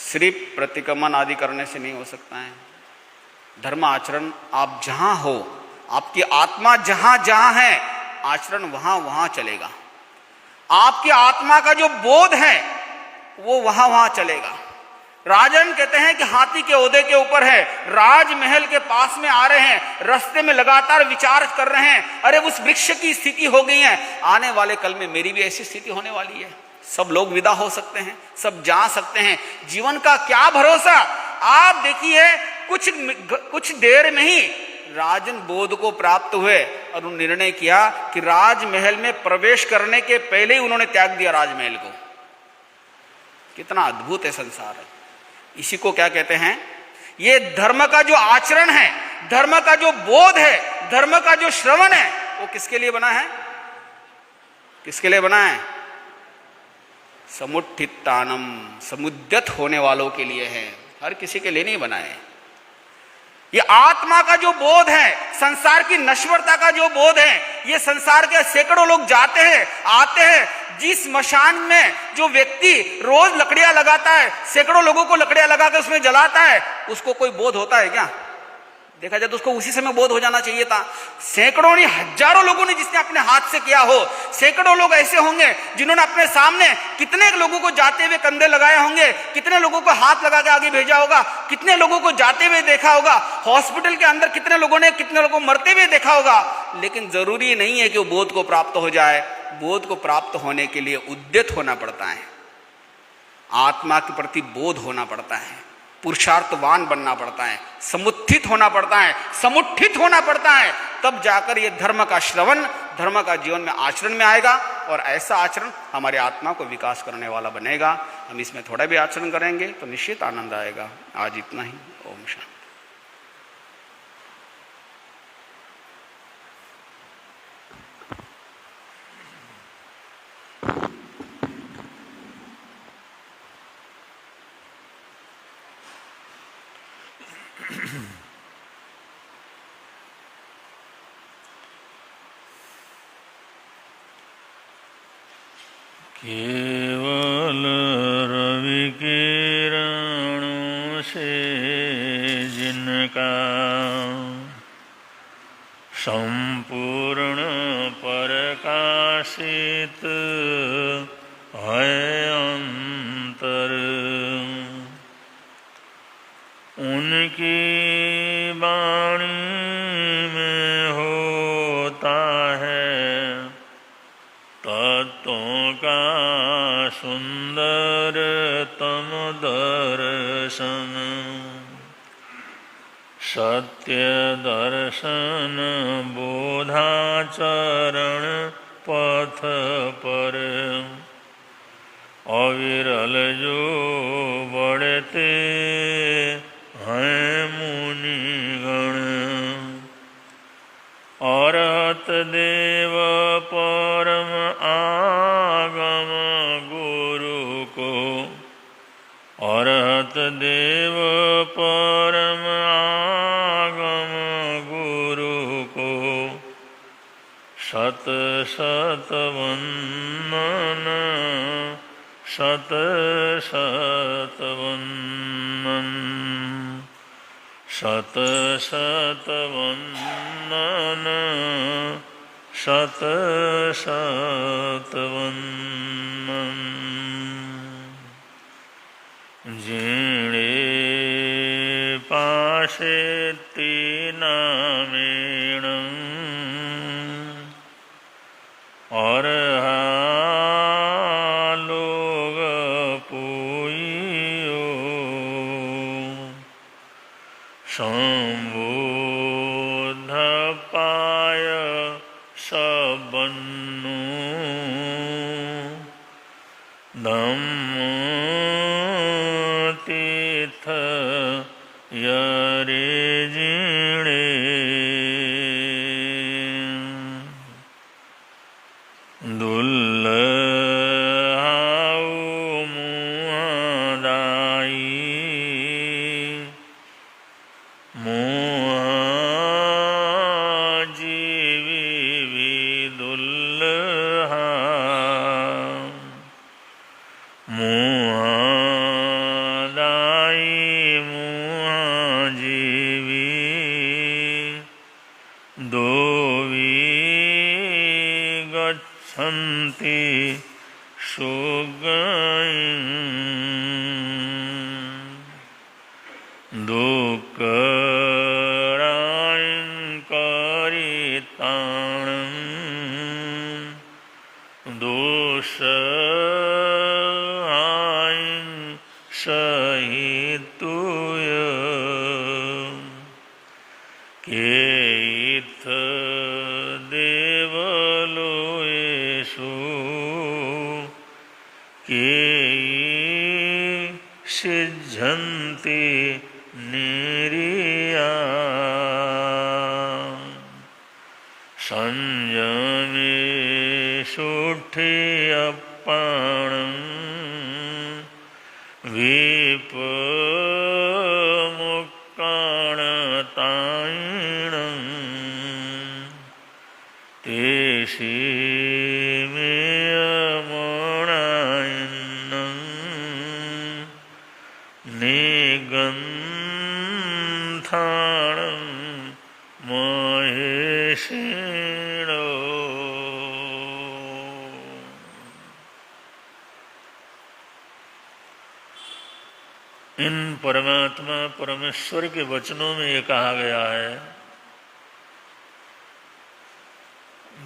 सिर्फ प्रतिक्रमण आदि करने से नहीं हो सकता है। धर्म आचरण आप जहां हो, आपकी आत्मा जहां जहां है, आचरण वहां वहां चलेगा। आपकी आत्मा का जो बोध है वो वहां वहां चलेगा। राजन कहते हैं कि हाथी के ओहदे के ऊपर है, राजमहल के पास में आ रहे हैं, रास्ते में लगातार विचार कर रहे हैं, अरे उस वृक्ष की स्थिति हो गई है, आने वाले कल में मेरी भी ऐसी स्थिति होने वाली है। सब लोग विदा हो सकते हैं, सब जा सकते हैं, जीवन का क्या भरोसा। आप देखिए, कुछ देर में ही राजन बोध को प्राप्त हुए और उन्होंने निर्णय किया कि राजमहल में प्रवेश करने के पहले ही उन्होंने त्याग दिया राजमहल को। कितना अद्भुत है संसार है। इसी को क्या कहते हैं? ये धर्म का जो आचरण है, धर्म का जो बोध है, धर्म का जो श्रवण है, वो किसके लिए बना है? किसके लिए बना है? समुत्थितानम, समुद्यत होने वालों के लिए है, हर किसी के लिए नहीं बना है। ये आत्मा का जो बोध है, संसार की नश्वरता का जो बोध है, ये संसार के सैकड़ों लोग जाते हैं, आते हैं। जिस मशान में जो व्यक्ति रोज लकड़ियां लगाता है, सैकड़ों लोगों को लकड़ियां लगा कर उसमें जलाता है, उसको कोई बोध होता है क्या? देखा जाए तो उसको उसी समय बोध हो जाना चाहिए था। सैकड़ों नहीं हजारों लोगों ने जिसने अपने हाथ से किया हो, सैकड़ों लोग ऐसे होंगे जिन्होंने अपने सामने कितने लोगों को जाते हुए कंधे लगाए होंगे, कितने लोगों को हाथ लगा के आगे भेजा होगा, कितने लोगों को जाते हुए देखा होगा, हॉस्पिटल के अंदर कितने लोगों ने कितने लोगों को मरते हुए देखा होगा। लेकिन जरूरी नहीं है कि वो बोध को प्राप्त हो जाए। बोध को प्राप्त होने के लिए उद्यत होना पड़ता है, आत्मा के प्रति बोध होना पड़ता है, पुरुषार्थवान बनना पड़ता है, समुत्थित होना पड़ता है, समुत्थित होना पड़ता है। तब जाकर ये धर्म का श्रवण, धर्म का जीवन में आचरण में आएगा और ऐसा आचरण हमारे आत्मा को विकास करने वाला बनेगा। हम इसमें थोड़ा भी आचरण करेंगे तो निश्चित आनंद आएगा। आज इतना ही। ओम शांति।
केवल रवि किरणों से जिनका संपूर्ण प्रकाशित है अंतर, उनकी वाणी में होता है तत्वों का सुंदरतम दर्शन। सत्य दर्शन बोधाचरण पथ पर अविरल जो बढ़ते हैं मुनिगण। अरहत देव परम आगम गुरु को, अरहत देव परम आगम गुरु को शत शत वंदन, शत शत वंदन, शत शत वंदन, शत शत वंदन। जिणे पाशे तीनामेण और लोग पुइयो संबोध पाय सबन्नु धम्मतीर्थ यरे जिणे। दुल्हाऊ मुहदाई मुहाजीवी दुल्हा, मुहादाई मुहाजीवी दोवी गच्छन्ति सुगयं। दुःखरायं करिताणं दोषहायं सहितुय केइथ देवलोयेषु केइ सिद्ध्यन्ति निर्या। संयमेषुठियप्पाणं विपमुक्काणतायिणं तेषिमेयमणायन्नं निगन्धाणं इन परमात्मा परमेश्वर के वचनों में ये कहा गया है,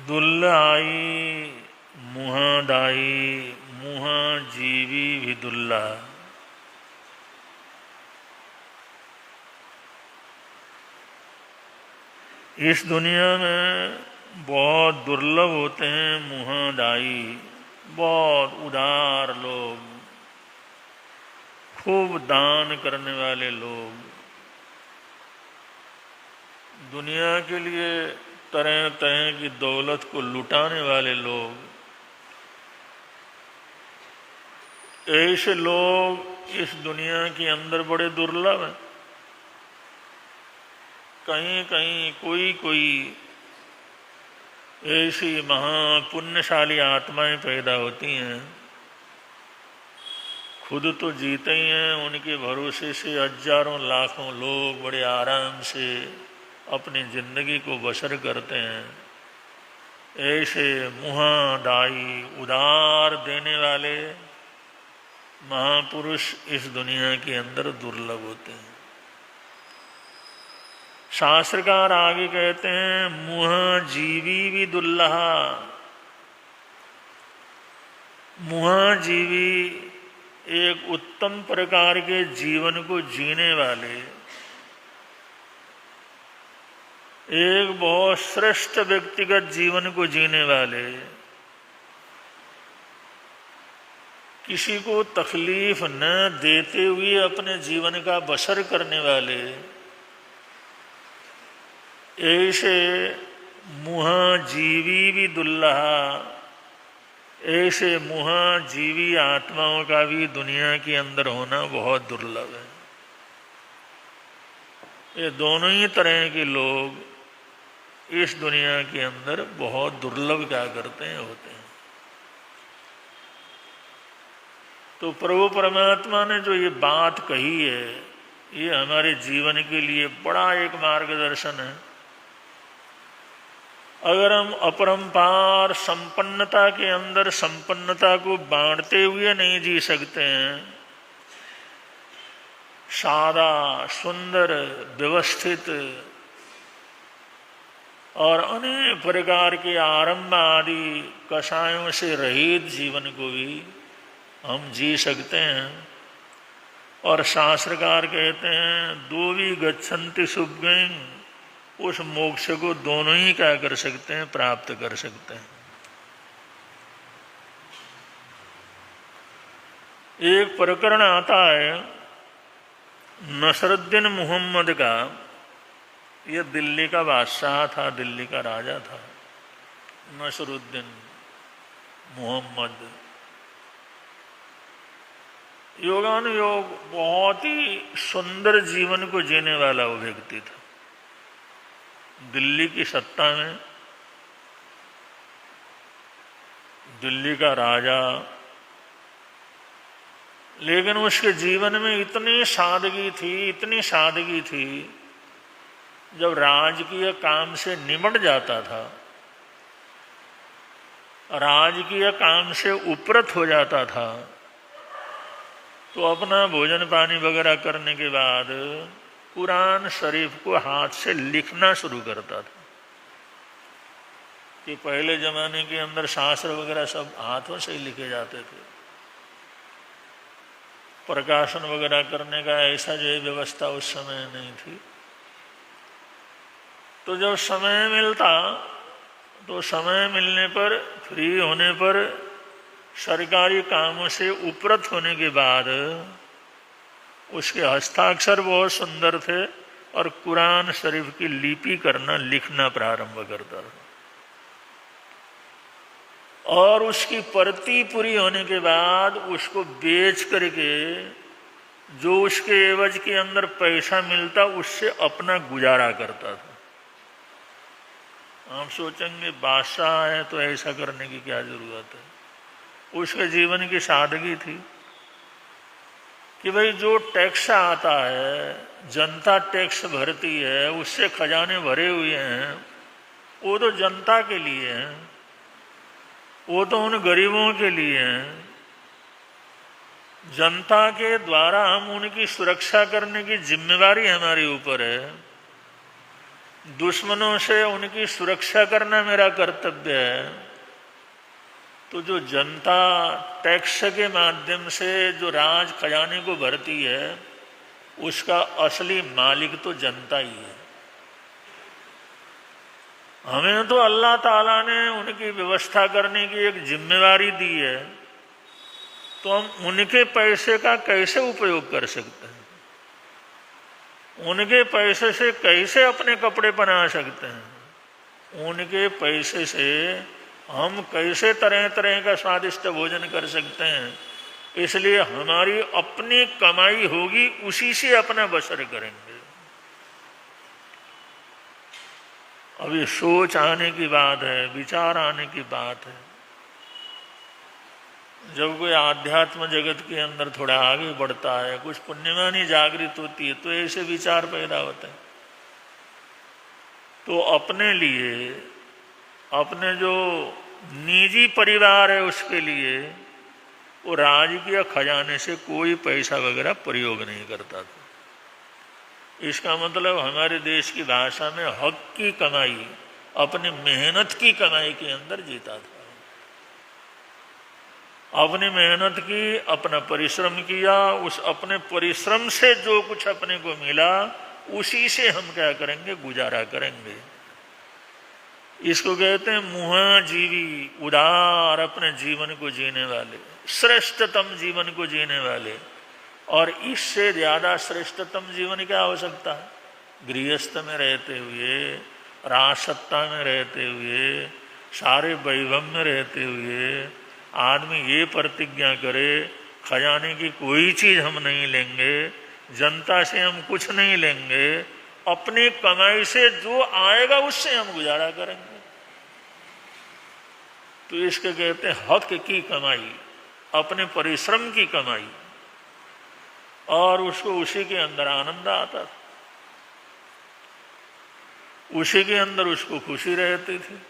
दुल्लाई मुहा दाई मुहा जीवी भी दुल्ला। इस दुनिया में बहुत दुर्लभ होते हैं मुहादाई, बहुत उदार लोग, खूब दान करने वाले लोग, दुनिया के लिए तरह तरह की दौलत को लुटाने वाले लोग, ऐसे लोग इस दुनिया के अंदर बड़े दुर्लभ हैं। कहीं कहीं कोई कोई ऐसी महापुण्यशाली आत्माएं पैदा होती हैं, खुद तो जीते ही हैं, उनके भरोसे से हजारों लाखों लोग बड़े आराम से अपनी जिंदगी को बसर करते हैं। ऐसे मुहादाई उदार देने वाले महापुरुष इस दुनिया के अंदर दुर्लभ होते हैं। शास्त्रकार आगे कहते हैं मुहा जीवी भी दुल्लहा। मुहा जीवी एक उत्तम प्रकार के जीवन को जीने वाले, एक बहुत श्रेष्ठ व्यक्तिगत जीवन को जीने वाले, किसी को तकलीफ न देते हुए अपने जीवन का बसर करने वाले, ऐसे मुहाजीवी भी दुल्लहा, ऐसे मुहाजीवी आत्माओं का भी दुनिया के अंदर होना बहुत दुर्लभ है। ये दोनों ही तरह के लोग इस दुनिया के अंदर बहुत दुर्लभ क्या करते हैं, होते हैं। तो प्रभु परमात्मा ने जो ये बात कही है, ये हमारे जीवन के लिए बड़ा एक मार्गदर्शन है। अगर हम अपरंपार संपन्नता के अंदर संपन्नता को बांटते हुए नहीं जी सकते हैं, सादा सुंदर व्यवस्थित और अनेक प्रकार के आरंभ आदि कषायों से रहित जीवन को भी हम जी सकते हैं। और शास्त्रकार कहते हैं दोवी गच्छन्ति सुभगैं, उस मोक्ष को दोनों ही क्या कर सकते हैं, प्राप्त कर सकते हैं। एक प्रकरण आता है नसरुद्दीन मोहम्मद का। यह दिल्ली का बादशाह था, दिल्ली का राजा था नसरुद्दीन मोहम्मद। योगानुयोग बहुत ही सुंदर जीवन को जीने वाला वो व्यक्ति था। दिल्ली की सत्ता में दिल्ली का राजा, लेकिन उसके जीवन में इतनी सादगी थी, इतनी सादगी थी, जब राजकीय काम से निमट जाता था, राजकीय काम से उपरत हो जाता था, तो अपना भोजन पानी वगैरह करने के बाद कुरान शरीफ को हाथ से लिखना शुरू करता था। कि पहले जमाने के अंदर शास्त्र वगैरह सब हाथों से ही लिखे जाते थे, प्रकाशन वगैरह करने का ऐसा जो व्यवस्था उस समय नहीं थी। तो जब समय मिलता, तो समय मिलने पर, फ्री होने पर, सरकारी कामों से उपरत होने के बाद उसके हस्ताक्षर बहुत सुंदर थे और कुरान शरीफ की लिपि करना, लिखना प्रारंभ करता था। और उसकी प्रति पूरी होने के बाद उसको बेच करके जो उसके एवज के अंदर पैसा मिलता, उससे अपना गुजारा करता था। आप सोचेंगे बादशाह है तो ऐसा करने की क्या जरूरत है। उसके जीवन की सादगी थी कि भाई जो टैक्स आता है, जनता टैक्स भरती है, उससे खजाने भरे हुए हैं, वो तो जनता के लिए हैं, वो तो उन गरीबों के लिए हैं। जनता के द्वारा हम उनकी सुरक्षा करने की जिम्मेवारी हमारे ऊपर है। दुश्मनों से उनकी सुरक्षा करना मेरा कर्तव्य है। तो जो जनता टैक्स के माध्यम से जो राज खजाने को भरती है, उसका असली मालिक तो जनता ही है। हमें तो अल्लाह ताला ने उनकी व्यवस्था करने की एक जिम्मेवारी दी है, तो हम उनके पैसे का कैसे उपयोग कर सकते हैं? उनके पैसे से कैसे अपने कपड़े बना सकते हैं? उनके पैसे से हम कैसे तरह तरह का स्वादिष्ट भोजन कर सकते हैं? इसलिए हमारी अपनी कमाई होगी, उसी से अपना बसर करेंगे। अभी सोच आने की बात है, विचार आने की बात है। जब कोई आध्यात्म जगत के अंदर थोड़ा आगे बढ़ता है, कुछ पुण्यवानी जागृत होती है, तो ऐसे विचार पैदा होते हैं। तो अपने लिए, अपने जो निजी परिवार है उसके लिए वो राजकीय खजाने से कोई पैसा वगैरह प्रयोग नहीं करता था। इसका मतलब हमारे देश की भाषा में हक की कमाई, अपनी मेहनत की कमाई के अंदर जीता था। अपनी मेहनत की, अपना परिश्रम किया, उस अपने परिश्रम से जो कुछ अपने को मिला उसी से हम क्या करेंगे? गुजारा करेंगे। इसको कहते हैं मुहाजीवी, उदार अपने जीवन को जीने वाले, श्रेष्ठतम जीवन को जीने वाले। और इससे ज्यादा श्रेष्ठतम जीवन क्या हो सकता है? गृहस्थ में रहते हुए, राजसत्ता में रहते हुए, सारे वैभव में रहते हुए आदमी ये प्रतिज्ञा करे, खजाने की कोई चीज हम नहीं लेंगे, जनता से हम कुछ नहीं लेंगे, अपनी कमाई से जो आएगा उससे हम गुजारा करेंगे। तो इसके कहते हैं हक की कमाई, अपने परिश्रम की कमाई। और उसको उसी के अंदर आनंद आता था, उसी के अंदर उसको खुशी रहती थी।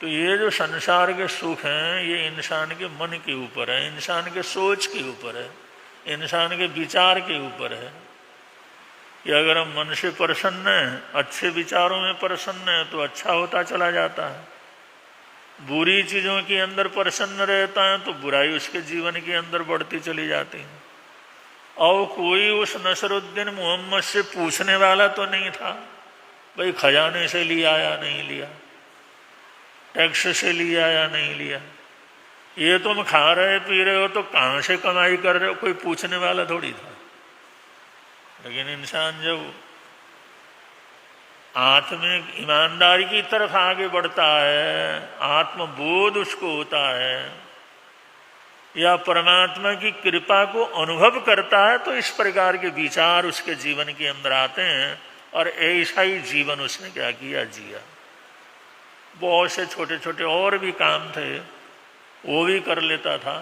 तो ये जो संसार के सुख हैं, ये इंसान के मन के ऊपर है, इंसान के सोच के ऊपर है, इंसान के विचार के ऊपर है। कि अगर हम मन से प्रसन्न हैं, अच्छे विचारों में प्रसन्न है, तो अच्छा होता चला जाता है। बुरी चीजों के अंदर प्रसन्न रहता है तो बुराई उसके जीवन के अंदर बढ़ती चली जाती है। और कोई उस नसरुद्दीन मोहम्मद से पूछने वाला तो नहीं था, भाई खजाने से लिया या नहीं लिया, टैक्स से लिया या नहीं लिया, ये तुम खा रहे पी रहे हो तो कहाँ से कमाई कर रहे हो, कोई पूछने वाला थोड़ी था। लेकिन इंसान जब आत्मिक ईमानदारी की तरफ आगे बढ़ता है, आत्मबोध उसको होता है, या परमात्मा की कृपा को अनुभव करता है, तो इस प्रकार के विचार उसके जीवन के अंदर आते हैं। और ऐसा ही जीवन उसने क्या किया? जिया। बहुत से छोटे छोटे और भी काम थे, वो भी कर लेता था,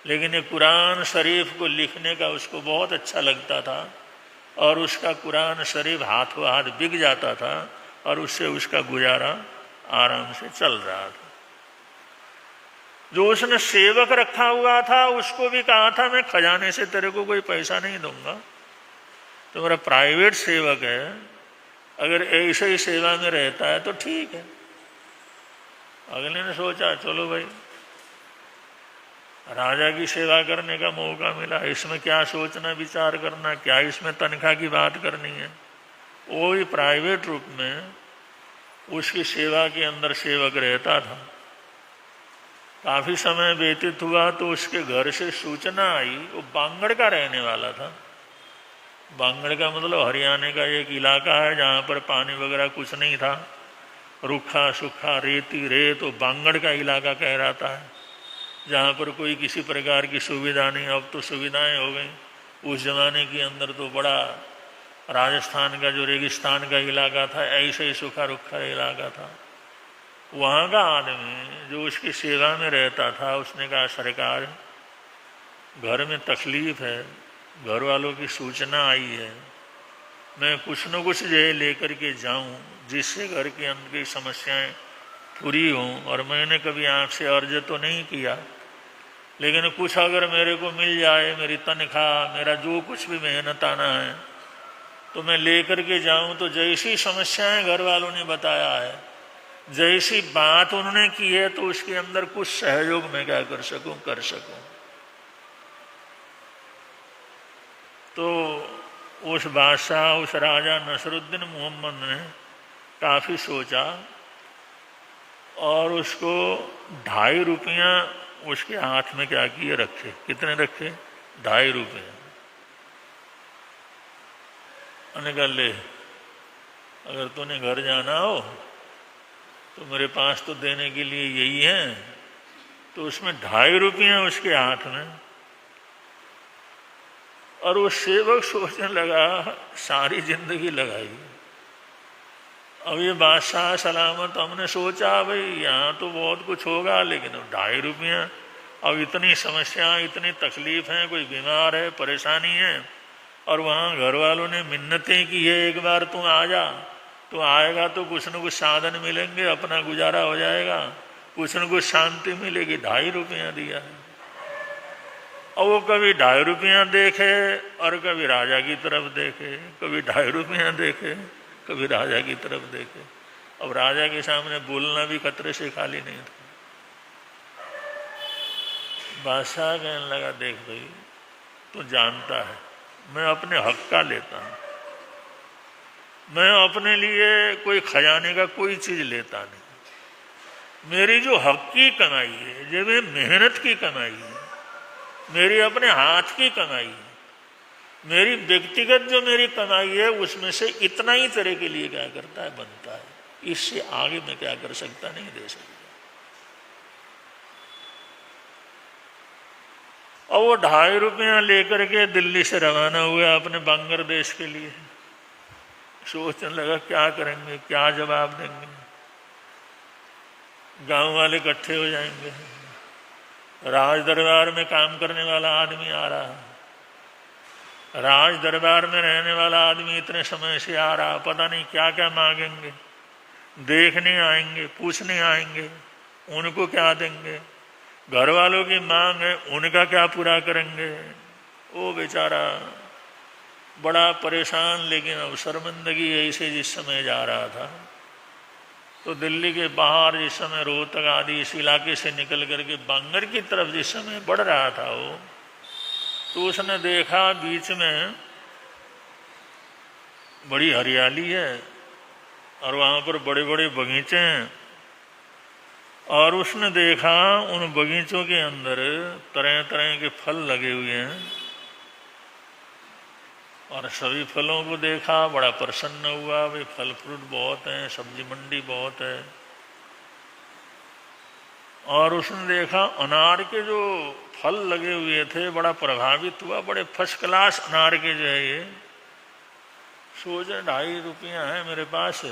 लेकिन ये कुरान शरीफ को लिखने का उसको बहुत अच्छा लगता था। और उसका कुरान शरीफ हाथों हाथ बिक जाता था और उससे उसका गुजारा आराम से चल रहा था। जो उसने सेवक रखा हुआ था उसको भी कहा था, मैं खजाने से तेरे को कोई पैसा नहीं दूंगा, तो मेरा प्राइवेट सेवक है, अगर ऐसे ही सेवा में रहता है तो ठीक है। अगले ने सोचा चलो भाई राजा की सेवा करने का मौका मिला, इसमें क्या सोचना विचार करना, क्या इसमें तनख्वाह की बात करनी है। वो भी प्राइवेट रूप में उसकी सेवा के अंदर सेवक रहता था। काफी समय व्यतीत हुआ तो उसके घर से सूचना आई, वो बांगड़ का रहने वाला था। बांगड़ का मतलब हरियाणा का एक इलाका है जहाँ पर पानी वगैरह कुछ नहीं था, रूखा सूखा रेती रेत, तो बांगड़ का इलाका कहलाता है, जहाँ पर कोई किसी प्रकार की सुविधा नहीं। अब तो सुविधाएं हो गई, उस जमाने के अंदर तो बड़ा राजस्थान का जो रेगिस्तान का इलाका था, ऐसे ही सूखा रुखा इलाका था। वहाँ का आदमी जो उसकी सेवा में रहता था, उसने कहा सरकार घर में तकलीफ है, घर वालों की सूचना आई है, मैं कुछ न कुछ जो है लेकर के जाऊं जिससे घर के अंदर की समस्याएं पूरी हों। और मैंने कभी आपसे अर्ज तो नहीं किया, लेकिन कुछ अगर मेरे को मिल जाए, मेरी तनख्वाह, मेरा जो कुछ भी मेहनत आना है, तो मैं लेकर के जाऊं, तो जैसी समस्याएं घर वालों ने बताया है, जैसी बात उन्होंने की है, तो उसके अंदर कुछ सहयोग मैं क्या कर सकूं, कर सकूं। तो उस बादशाह, उस राजा नसरुद्दीन मोहम्मद ने काफ़ी सोचा और उसको 2.5 रुपया उसके हाथ में क्या किए, रखे। कितने रखे? 2.5 रुपये। कहा ले, अगर तूने घर जाना हो तो मेरे पास तो देने के लिए यही है। तो उसमें 2.5 रुपया उसके हाथ में। और वो सेवक सोचने लगा, सारी जिंदगी लगाई, अब ये बादशाह सलामत, हमने सोचा भाई यहाँ तो बहुत कुछ होगा, लेकिन 2.5 रुपया, अब इतनी समस्या, इतनी तकलीफ है, कोई बीमार है, परेशानी है, और वहाँ घर वालों ने मिन्नतें की है, एक बार तू आ जा, तो आएगा तो कुछ न कुछ साधन मिलेंगे, अपना गुजारा हो जाएगा, कुछ न कुछ शांति मिलेगी। 2.5 रुपया दिया है। और वो कभी 2.5 रुपया देखे और कभी राजा की तरफ देखे, कभी 2.5 रुपया देखे, कभी राजा की तरफ देखे। अब राजा के सामने बोलना भी खतरे से खाली नहीं था। बादशाह कहने लगा, देख भाई, तू जानता है मैं अपने हक का लेता हूँ, मैं अपने लिए कोई खजाने का कोई चीज लेता नहीं। मेरी जो हक की कमाई है, जो मेरी मेहनत की कमाई है, मेरी अपने हाथ की कमाई है, मेरी व्यक्तिगत जो मेरी कमाई है, उसमें से इतना ही तेरे के लिए क्या करता है, बनता है। इससे आगे मैं क्या कर सकता, नहीं दे सकता। और वो 2.5 रुपया लेकर के दिल्ली से रवाना हुआ अपने बांग्लादेश के लिए। सोचने लगा क्या करेंगे, क्या जवाब देंगे। गांव वाले इकट्ठे हो जाएंगे, राज दरबार में काम करने वाला आदमी आ रहा है, राज दरबार में रहने वाला आदमी इतने समय से आ रहा, पता नहीं क्या क्या मांगेंगे, देखने आएंगे, पूछने आएंगे, उनको क्या देंगे, घर वालों की मांग है, उनका क्या पूरा करेंगे। वो बेचारा बड़ा परेशान, लेकिन अब शर्मिंदगी ऐसे जिस समय जा रहा था, तो दिल्ली के बाहर जिस समय रोहतक आदि इस इलाके से निकल करके बांगर की तरफ जिस समय बढ़ रहा था वो, तो उसने देखा बीच में बड़ी हरियाली है और वहाँ पर बड़े बड़े बगीचे हैं, और उसने देखा उन बगीचों के अंदर तरह तरह के फल लगे हुए हैं, और सभी फलों को देखा, बड़ा प्रसन्न हुआ। वे फल फ्रूट बहुत हैं, सब्जी मंडी बहुत है। और उसने देखा अनार के जो फल लगे हुए थे, बड़ा प्रभावित हुआ, बड़े फर्स्ट क्लास अनार के जो है ये। सोचे 2.5 रुपया है मेरे पास,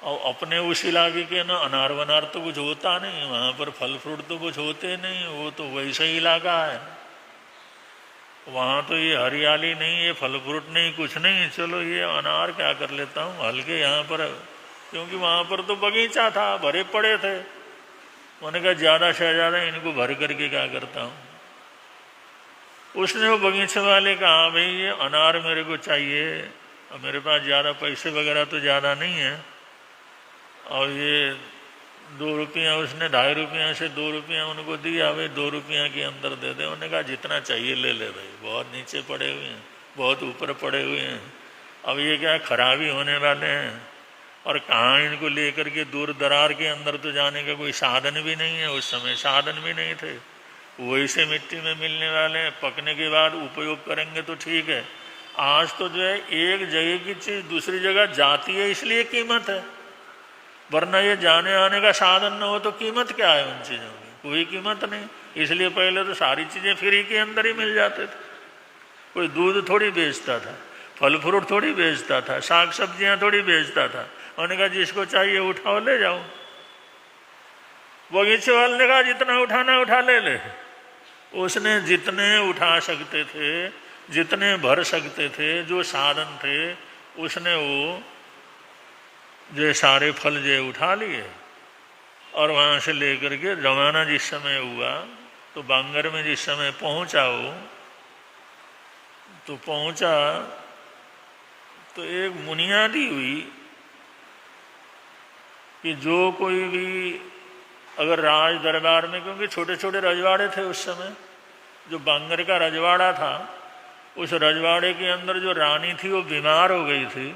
और अपने उस इलाके के ना अनार वनार तो कुछ होता नहीं, वहाँ पर फल फ्रूट तो कुछ होते नहीं, वो तो वैसा ही इलाका है, वहाँ तो ये हरियाली नहीं, ये फल फ्रूट नहीं, कुछ नहीं, चलो ये अनार क्या कर लेता हूँ हल्के यहाँ पर, क्योंकि वहाँ पर तो बगीचा था, भरे पड़े थे। मैंने कहा ज़्यादा से ज़्यादा इनको भर करके क्या करता हूँ। उसने वो बगीचे वाले कहा, भाई ये अनार मेरे को चाहिए, और मेरे पास ज़्यादा पैसे वगैरह तो ज़्यादा नहीं है, और ये 2 रुपया, उसने 2.5 रुपया से 2 रुपया उनको दिया, भाई 2 रुपया के अंदर दे दे। उन्होंने कहा जितना चाहिए ले ले भाई, बहुत नीचे पड़े हुए हैं, बहुत ऊपर पड़े हुए हैं, अब ये क्या खराबी होने वाले हैं, और कहाँ इनको लेकर के दूर दरार के अंदर तो जाने का कोई साधन भी नहीं है, उस समय साधन भी नहीं थे, वही से मिट्टी में मिलने वाले हैं, पकने के बाद उपयोग करेंगे तो ठीक है। आज तो जो है एक जगह की चीज़ दूसरी जगह जाती है इसलिए कीमत है, वरना ये जाने आने का साधन न हो तो कीमत क्या है उन चीज़ों की, कोई कीमत नहीं। इसलिए पहले तो सारी चीज़ें फ्री के अंदर ही मिल जाते थे, कोई दूध थोड़ी बेचता था, फल फ्रूट थोड़ी बेचता था, साग सब्जियां थोड़ी बेचता था। उन्होंने कहा जिसको चाहिए उठाओ ले जाओ। बगीचे वाले ने कहा जितना उठाना उठा ले ले। उसने जितने उठा सकते थे, जितने भर सकते थे, जो साधन थे, उसने वो जो सारे फल जो उठा लिए, और वहाँ से लेकर के रवाना जिस समय हुआ तो बांगर में जिस समय पहुंचा वो, तो पहुंचा तो एक बुनियादी हुई कि जो कोई भी अगर राज दरबार में, क्योंकि छोटे छोटे रजवाड़े थे उस समय, जो बांगर का रजवाड़ा था, उस रजवाड़े के अंदर जो रानी थी वो बीमार हो गई थी।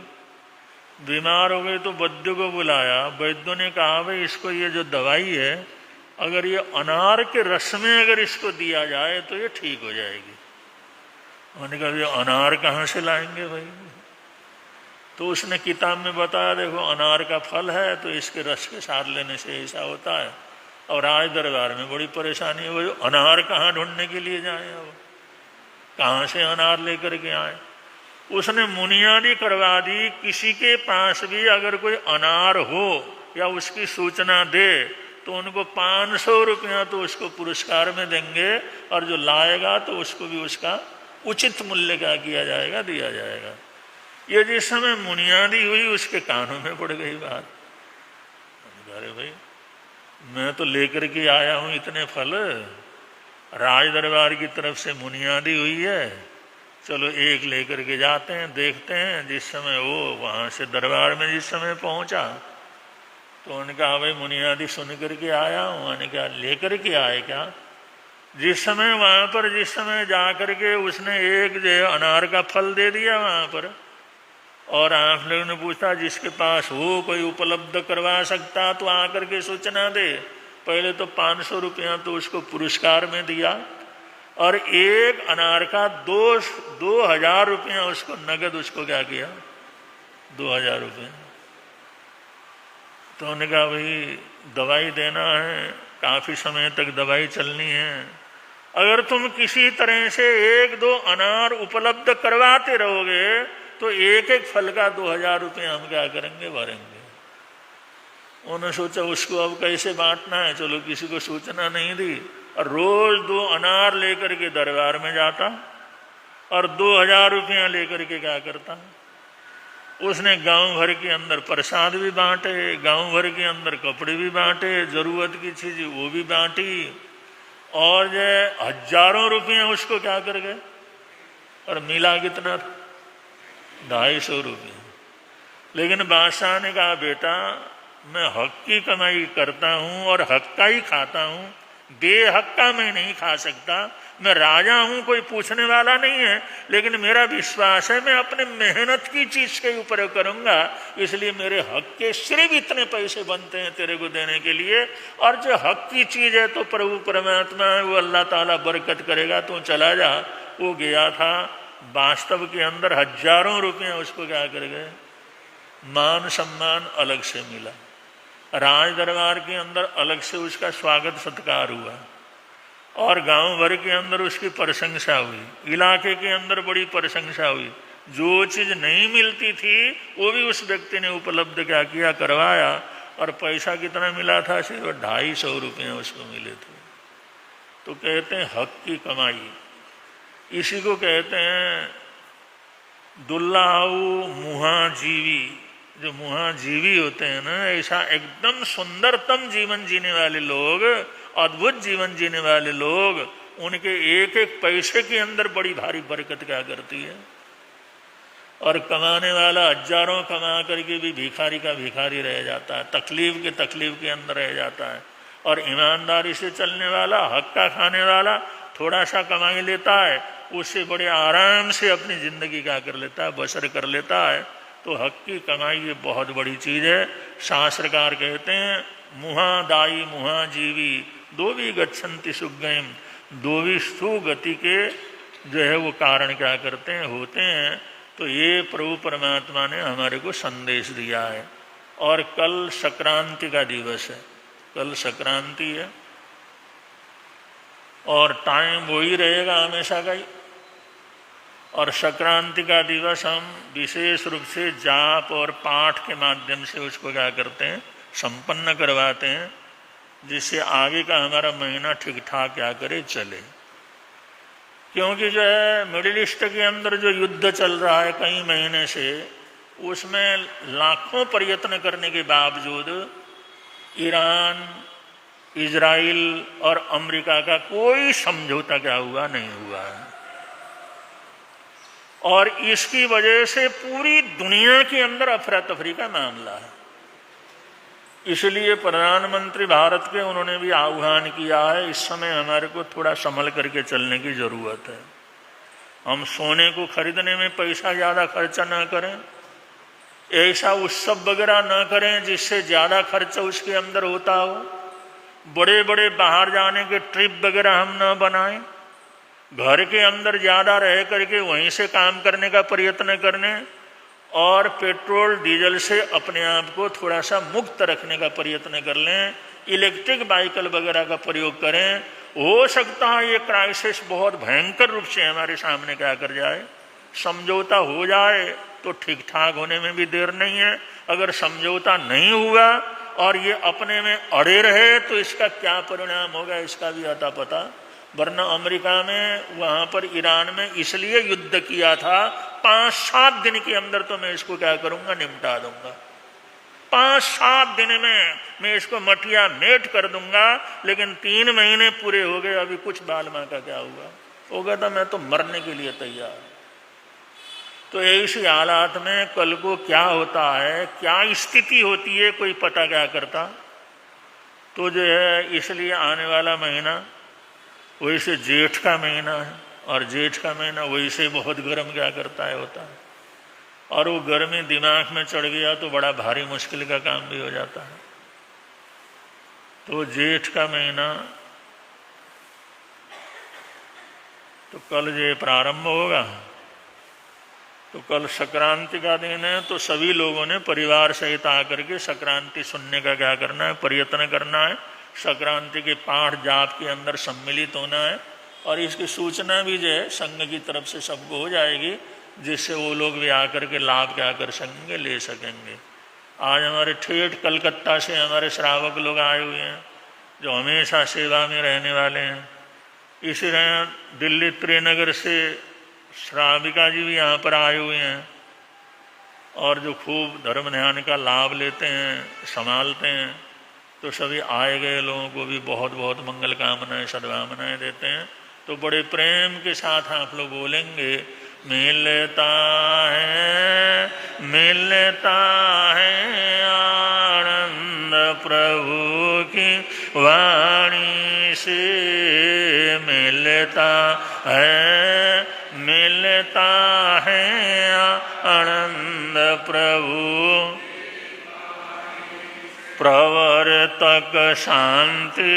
बीमार हो गई तो वैद्य को बुलाया। वैद्य ने कहा भाई इसको ये जो दवाई है, अगर ये अनार के रस में अगर इसको दिया जाए तो ये ठीक हो जाएगी। उन्होंने कहा ये अनार कहाँ से लाएंगे भाई? तो उसने किताब में बताया देखो अनार का फल है तो इसके रस के साथ लेने से ऐसा होता है। और राज दरबार में बड़ी परेशानी है, वो अनार कहाँ ढूंढने के लिए जाए, अब कहाँ से अनार लेकर के आए। उसने मुनियादी करवा दी, किसी के पास भी अगर कोई अनार हो या उसकी सूचना दे तो उनको 500 रुपया तो उसको पुरस्कार में देंगे, और जो लाएगा तो उसको भी उसका उचित मूल्य क्या किया जाएगा, दिया जाएगा। ये जिस समय मुनियादी हुई उसके कानों में पड़ गई बात। अरे भाई मैं तो लेकर के आया हूं इतने फल, राज दरबार की तरफ से मुनियादी हुई है, चलो एक लेकर के जाते हैं, देखते हैं। जिस समय वो वहां से दरबार में जिस समय पहुंचा तो उन्होंने कहा भाई मुनियादी सुन करके आया हूँ। उन्होंने कहा लेकर के आए क्या? जिस समय वहां पर जिस समय जा करके उसने एक जो अनार का फल दे दिया वहां पर, और आप लोगों ने पूछा जिसके पास हो कोई उपलब्ध करवा सकता तो आकर के सूचना दे। पहले तो 500 रुपया तो उसको पुरस्कार में दिया, और एक अनार का 2000 रुपया उसको नगद उसको क्या किया, 2000 रुपये। तो उन्होंने कहा भाई दवाई देना है, काफ़ी समय तक दवाई चलनी है, अगर तुम किसी तरह से 1-2 अनार उपलब्ध करवाते रहोगे तो एक एक फल का 2000 रुपये हम क्या करेंगे, भरेंगे। उन्होंने सोचा उसको अब कैसे बांटना है, चलो किसी को सूचना नहीं दी, और रोज 2 अनार लेकर के दरबार में जाता और 2000 रुपया लेकर के क्या करता। उसने गांव भर के अंदर प्रसाद भी बांटे, गांव भर के अंदर कपड़े भी बांटे, जरूरत की चीज वो भी बांटी, और जो हजारों रुपया उसको क्या कर गए। और मिला कितना? 250 रुपये। लेकिन बादशाह ने कहा बेटा मैं हक की कमाई करता हूँ और हक का ही खाता हूँ, बेहक का मैं नहीं खा सकता। मैं राजा हूँ, कोई पूछने वाला नहीं है, लेकिन मेरा विश्वास है मैं अपने मेहनत की चीज के ऊपर करूँगा, इसलिए मेरे हक के सिर्फ इतने पैसे बनते हैं तेरे को देने के लिए। और जो हक की चीज है तो प्रभु परमात्मा है, वो अल्लाह ताला बरकत करेगा, तू चला जा। वो गया था, वास्तव के अंदर हजारों रुपये उसको क्या कर गए, मान सम्मान अलग से मिला, राज दरबार के अंदर अलग से उसका स्वागत सत्कार हुआ, और गांव भर के अंदर उसकी प्रशंसा हुई, इलाके के अंदर बड़ी प्रशंसा हुई। जो चीज नहीं मिलती थी वो भी उस व्यक्ति ने उपलब्ध क्या किया, करवाया। और पैसा कितना मिला था? सिर्फ 250 रुपये उसको मिले थे। तो कहते हैं हक की कमाई, इसी को कहते हैं दुल्लाऊ मुहाजीवी। जो मुहाजीवी होते हैं ना, ऐसा एकदम सुंदरतम जीवन जीने वाले लोग, अद्भुत जीवन जीने वाले लोग, उनके एक एक पैसे के अंदर बड़ी भारी बरकत क्या करती है। और कमाने वाला हजारों कमा करके भी भिखारी का भिखारी रह जाता है, तकलीफ के अंदर रह जाता है। और ईमानदारी से चलने वाला, हक का खाने वाला, थोड़ा सा कमाई लेता है, उससे बड़े आराम से अपनी जिंदगी क्या कर लेता है, बसर कर लेता है। तो हक की कमाई ये बहुत बड़ी चीज है। शास्त्रकार कहते हैं मुहादायी मुहाजीवी दो भी गच्छन्ति सुगम, दो भी सुगति के जो है वो कारण क्या करते हैं, होते हैं। तो ये प्रभु परमात्मा ने हमारे को संदेश दिया है। और कल संक्रांति का दिवस है, कल संक्रांति है, और टाइम वही रहेगा हमेशा का ही। और संक्रांति का दिवस हम विशेष रूप से जाप और पाठ के माध्यम से उसको क्या करते हैं, संपन्न करवाते हैं, जिससे आगे का हमारा महीना ठीक ठाक क्या करे, चले। क्योंकि जो है मिडिल ईस्ट के अंदर जो युद्ध चल रहा है कई महीने से, उसमें लाखों प्रयत्न करने के बावजूद ईरान इजराइल और अमेरिका का कोई समझौता क्या हुआ, नहीं हुआ है। और इसकी वजह से पूरी दुनिया के अंदर अफरा तफरी का मामला है। इसलिए प्रधानमंत्री भारत के उन्होंने भी आह्वान किया है, इस समय हमारे को थोड़ा संभल करके चलने की जरूरत है। हम सोने को खरीदने में पैसा ज़्यादा खर्चा ना करें, ऐसा उत्सव वगैरह ना करें जिससे ज़्यादा खर्चा उसके अंदर होता हो। बड़े बड़े बाहर जाने के ट्रिप वगैरह हम ना बनाएं। घर के अंदर ज़्यादा रह करके वहीं से काम करने का प्रयत्न करने और पेट्रोल डीजल से अपने आप को थोड़ा सा मुक्त रखने का प्रयत्न कर लें। इलेक्ट्रिक व्हीकल वगैरह का प्रयोग करें। हो सकता है ये क्राइसिस बहुत भयंकर रूप से हमारे सामने क्या कर जाए। समझौता हो जाए तो ठीक ठाक होने में भी देर नहीं है। अगर समझौता नहीं हुआ और ये अपने में अड़े रहे तो इसका क्या परिणाम होगा इसका भी अता पता। वरना अमेरिका में वहाँ पर ईरान में इसलिए युद्ध किया था, 5-7 दिन के अंदर तो मैं इसको क्या करूँगा, निपटा दूंगा। 5-7 दिन में मैं इसको मटिया मेट कर दूंगा। लेकिन 3 महीने पूरे हो गए, अभी कुछ बाल माँ का क्या हुआ होगा, तो मैं तो मरने के लिए तैयार। तो ऐसी हालात में कल को क्या होता है, क्या स्थिति होती है, कोई पता क्या करता। तो जो है इसलिए आने वाला महीना वैसे जेठ का महीना है, और जेठ का महीना वैसे बहुत गर्म क्या करता है होता है, और वो गर्मी दिमाग में चढ़ गया तो बड़ा भारी मुश्किल का काम भी हो जाता है। तो जेठ का महीना तो कल जो प्रारंभ होगा, तो कल संक्रांति का दिन है। तो सभी लोगों ने परिवार सहित आकर के संक्रांति सुनने का क्या करना है, प्रयत्न करना है। संक्रांति के पाठ जाप के अंदर सम्मिलित होना है, और इसकी सूचना भी जो है संघ की तरफ से सबको हो जाएगी, जिससे वो लोग भी आकर के लाभ क्या कर सकेंगे, ले सकेंगे। आज हमारे ठेठ कलकत्ता से हमारे श्रावक लोग आए हुए हैं, जो हमेशा सेवा में रहने वाले हैं। इसी तरह दिल्ली त्रिनगर से श्राविका जी भी यहाँ पर आए हुए हैं, और जो खूब धर्म ध्यान का लाभ लेते हैं, संभालते हैं। तो सभी आए गए लोगों को भी बहुत बहुत मंगल कामनाएं, सद्भावनाएं देते हैं। तो बड़े प्रेम के साथ आप लोग बोलेंगे, मिलता है आनंद प्रभु की वाणी से, मिलता है आनंद प्रभु। प्रवर्तक शांति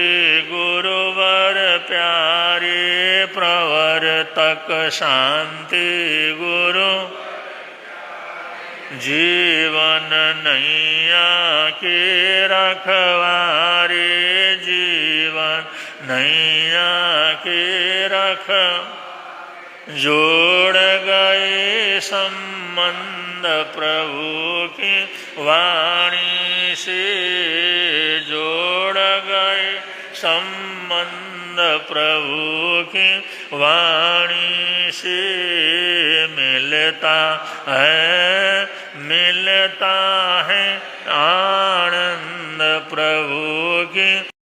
गुरुवर प्यारे, प्रवर्तक शांति गुरु। जीवन नैया के रखवारे, जीवन नैया के रख। जोड़ गए संबंध प्रभु की वाणी से, जोड़ गए संबंध प्रभु की वाणी से। मिलता है आनंद प्रभु की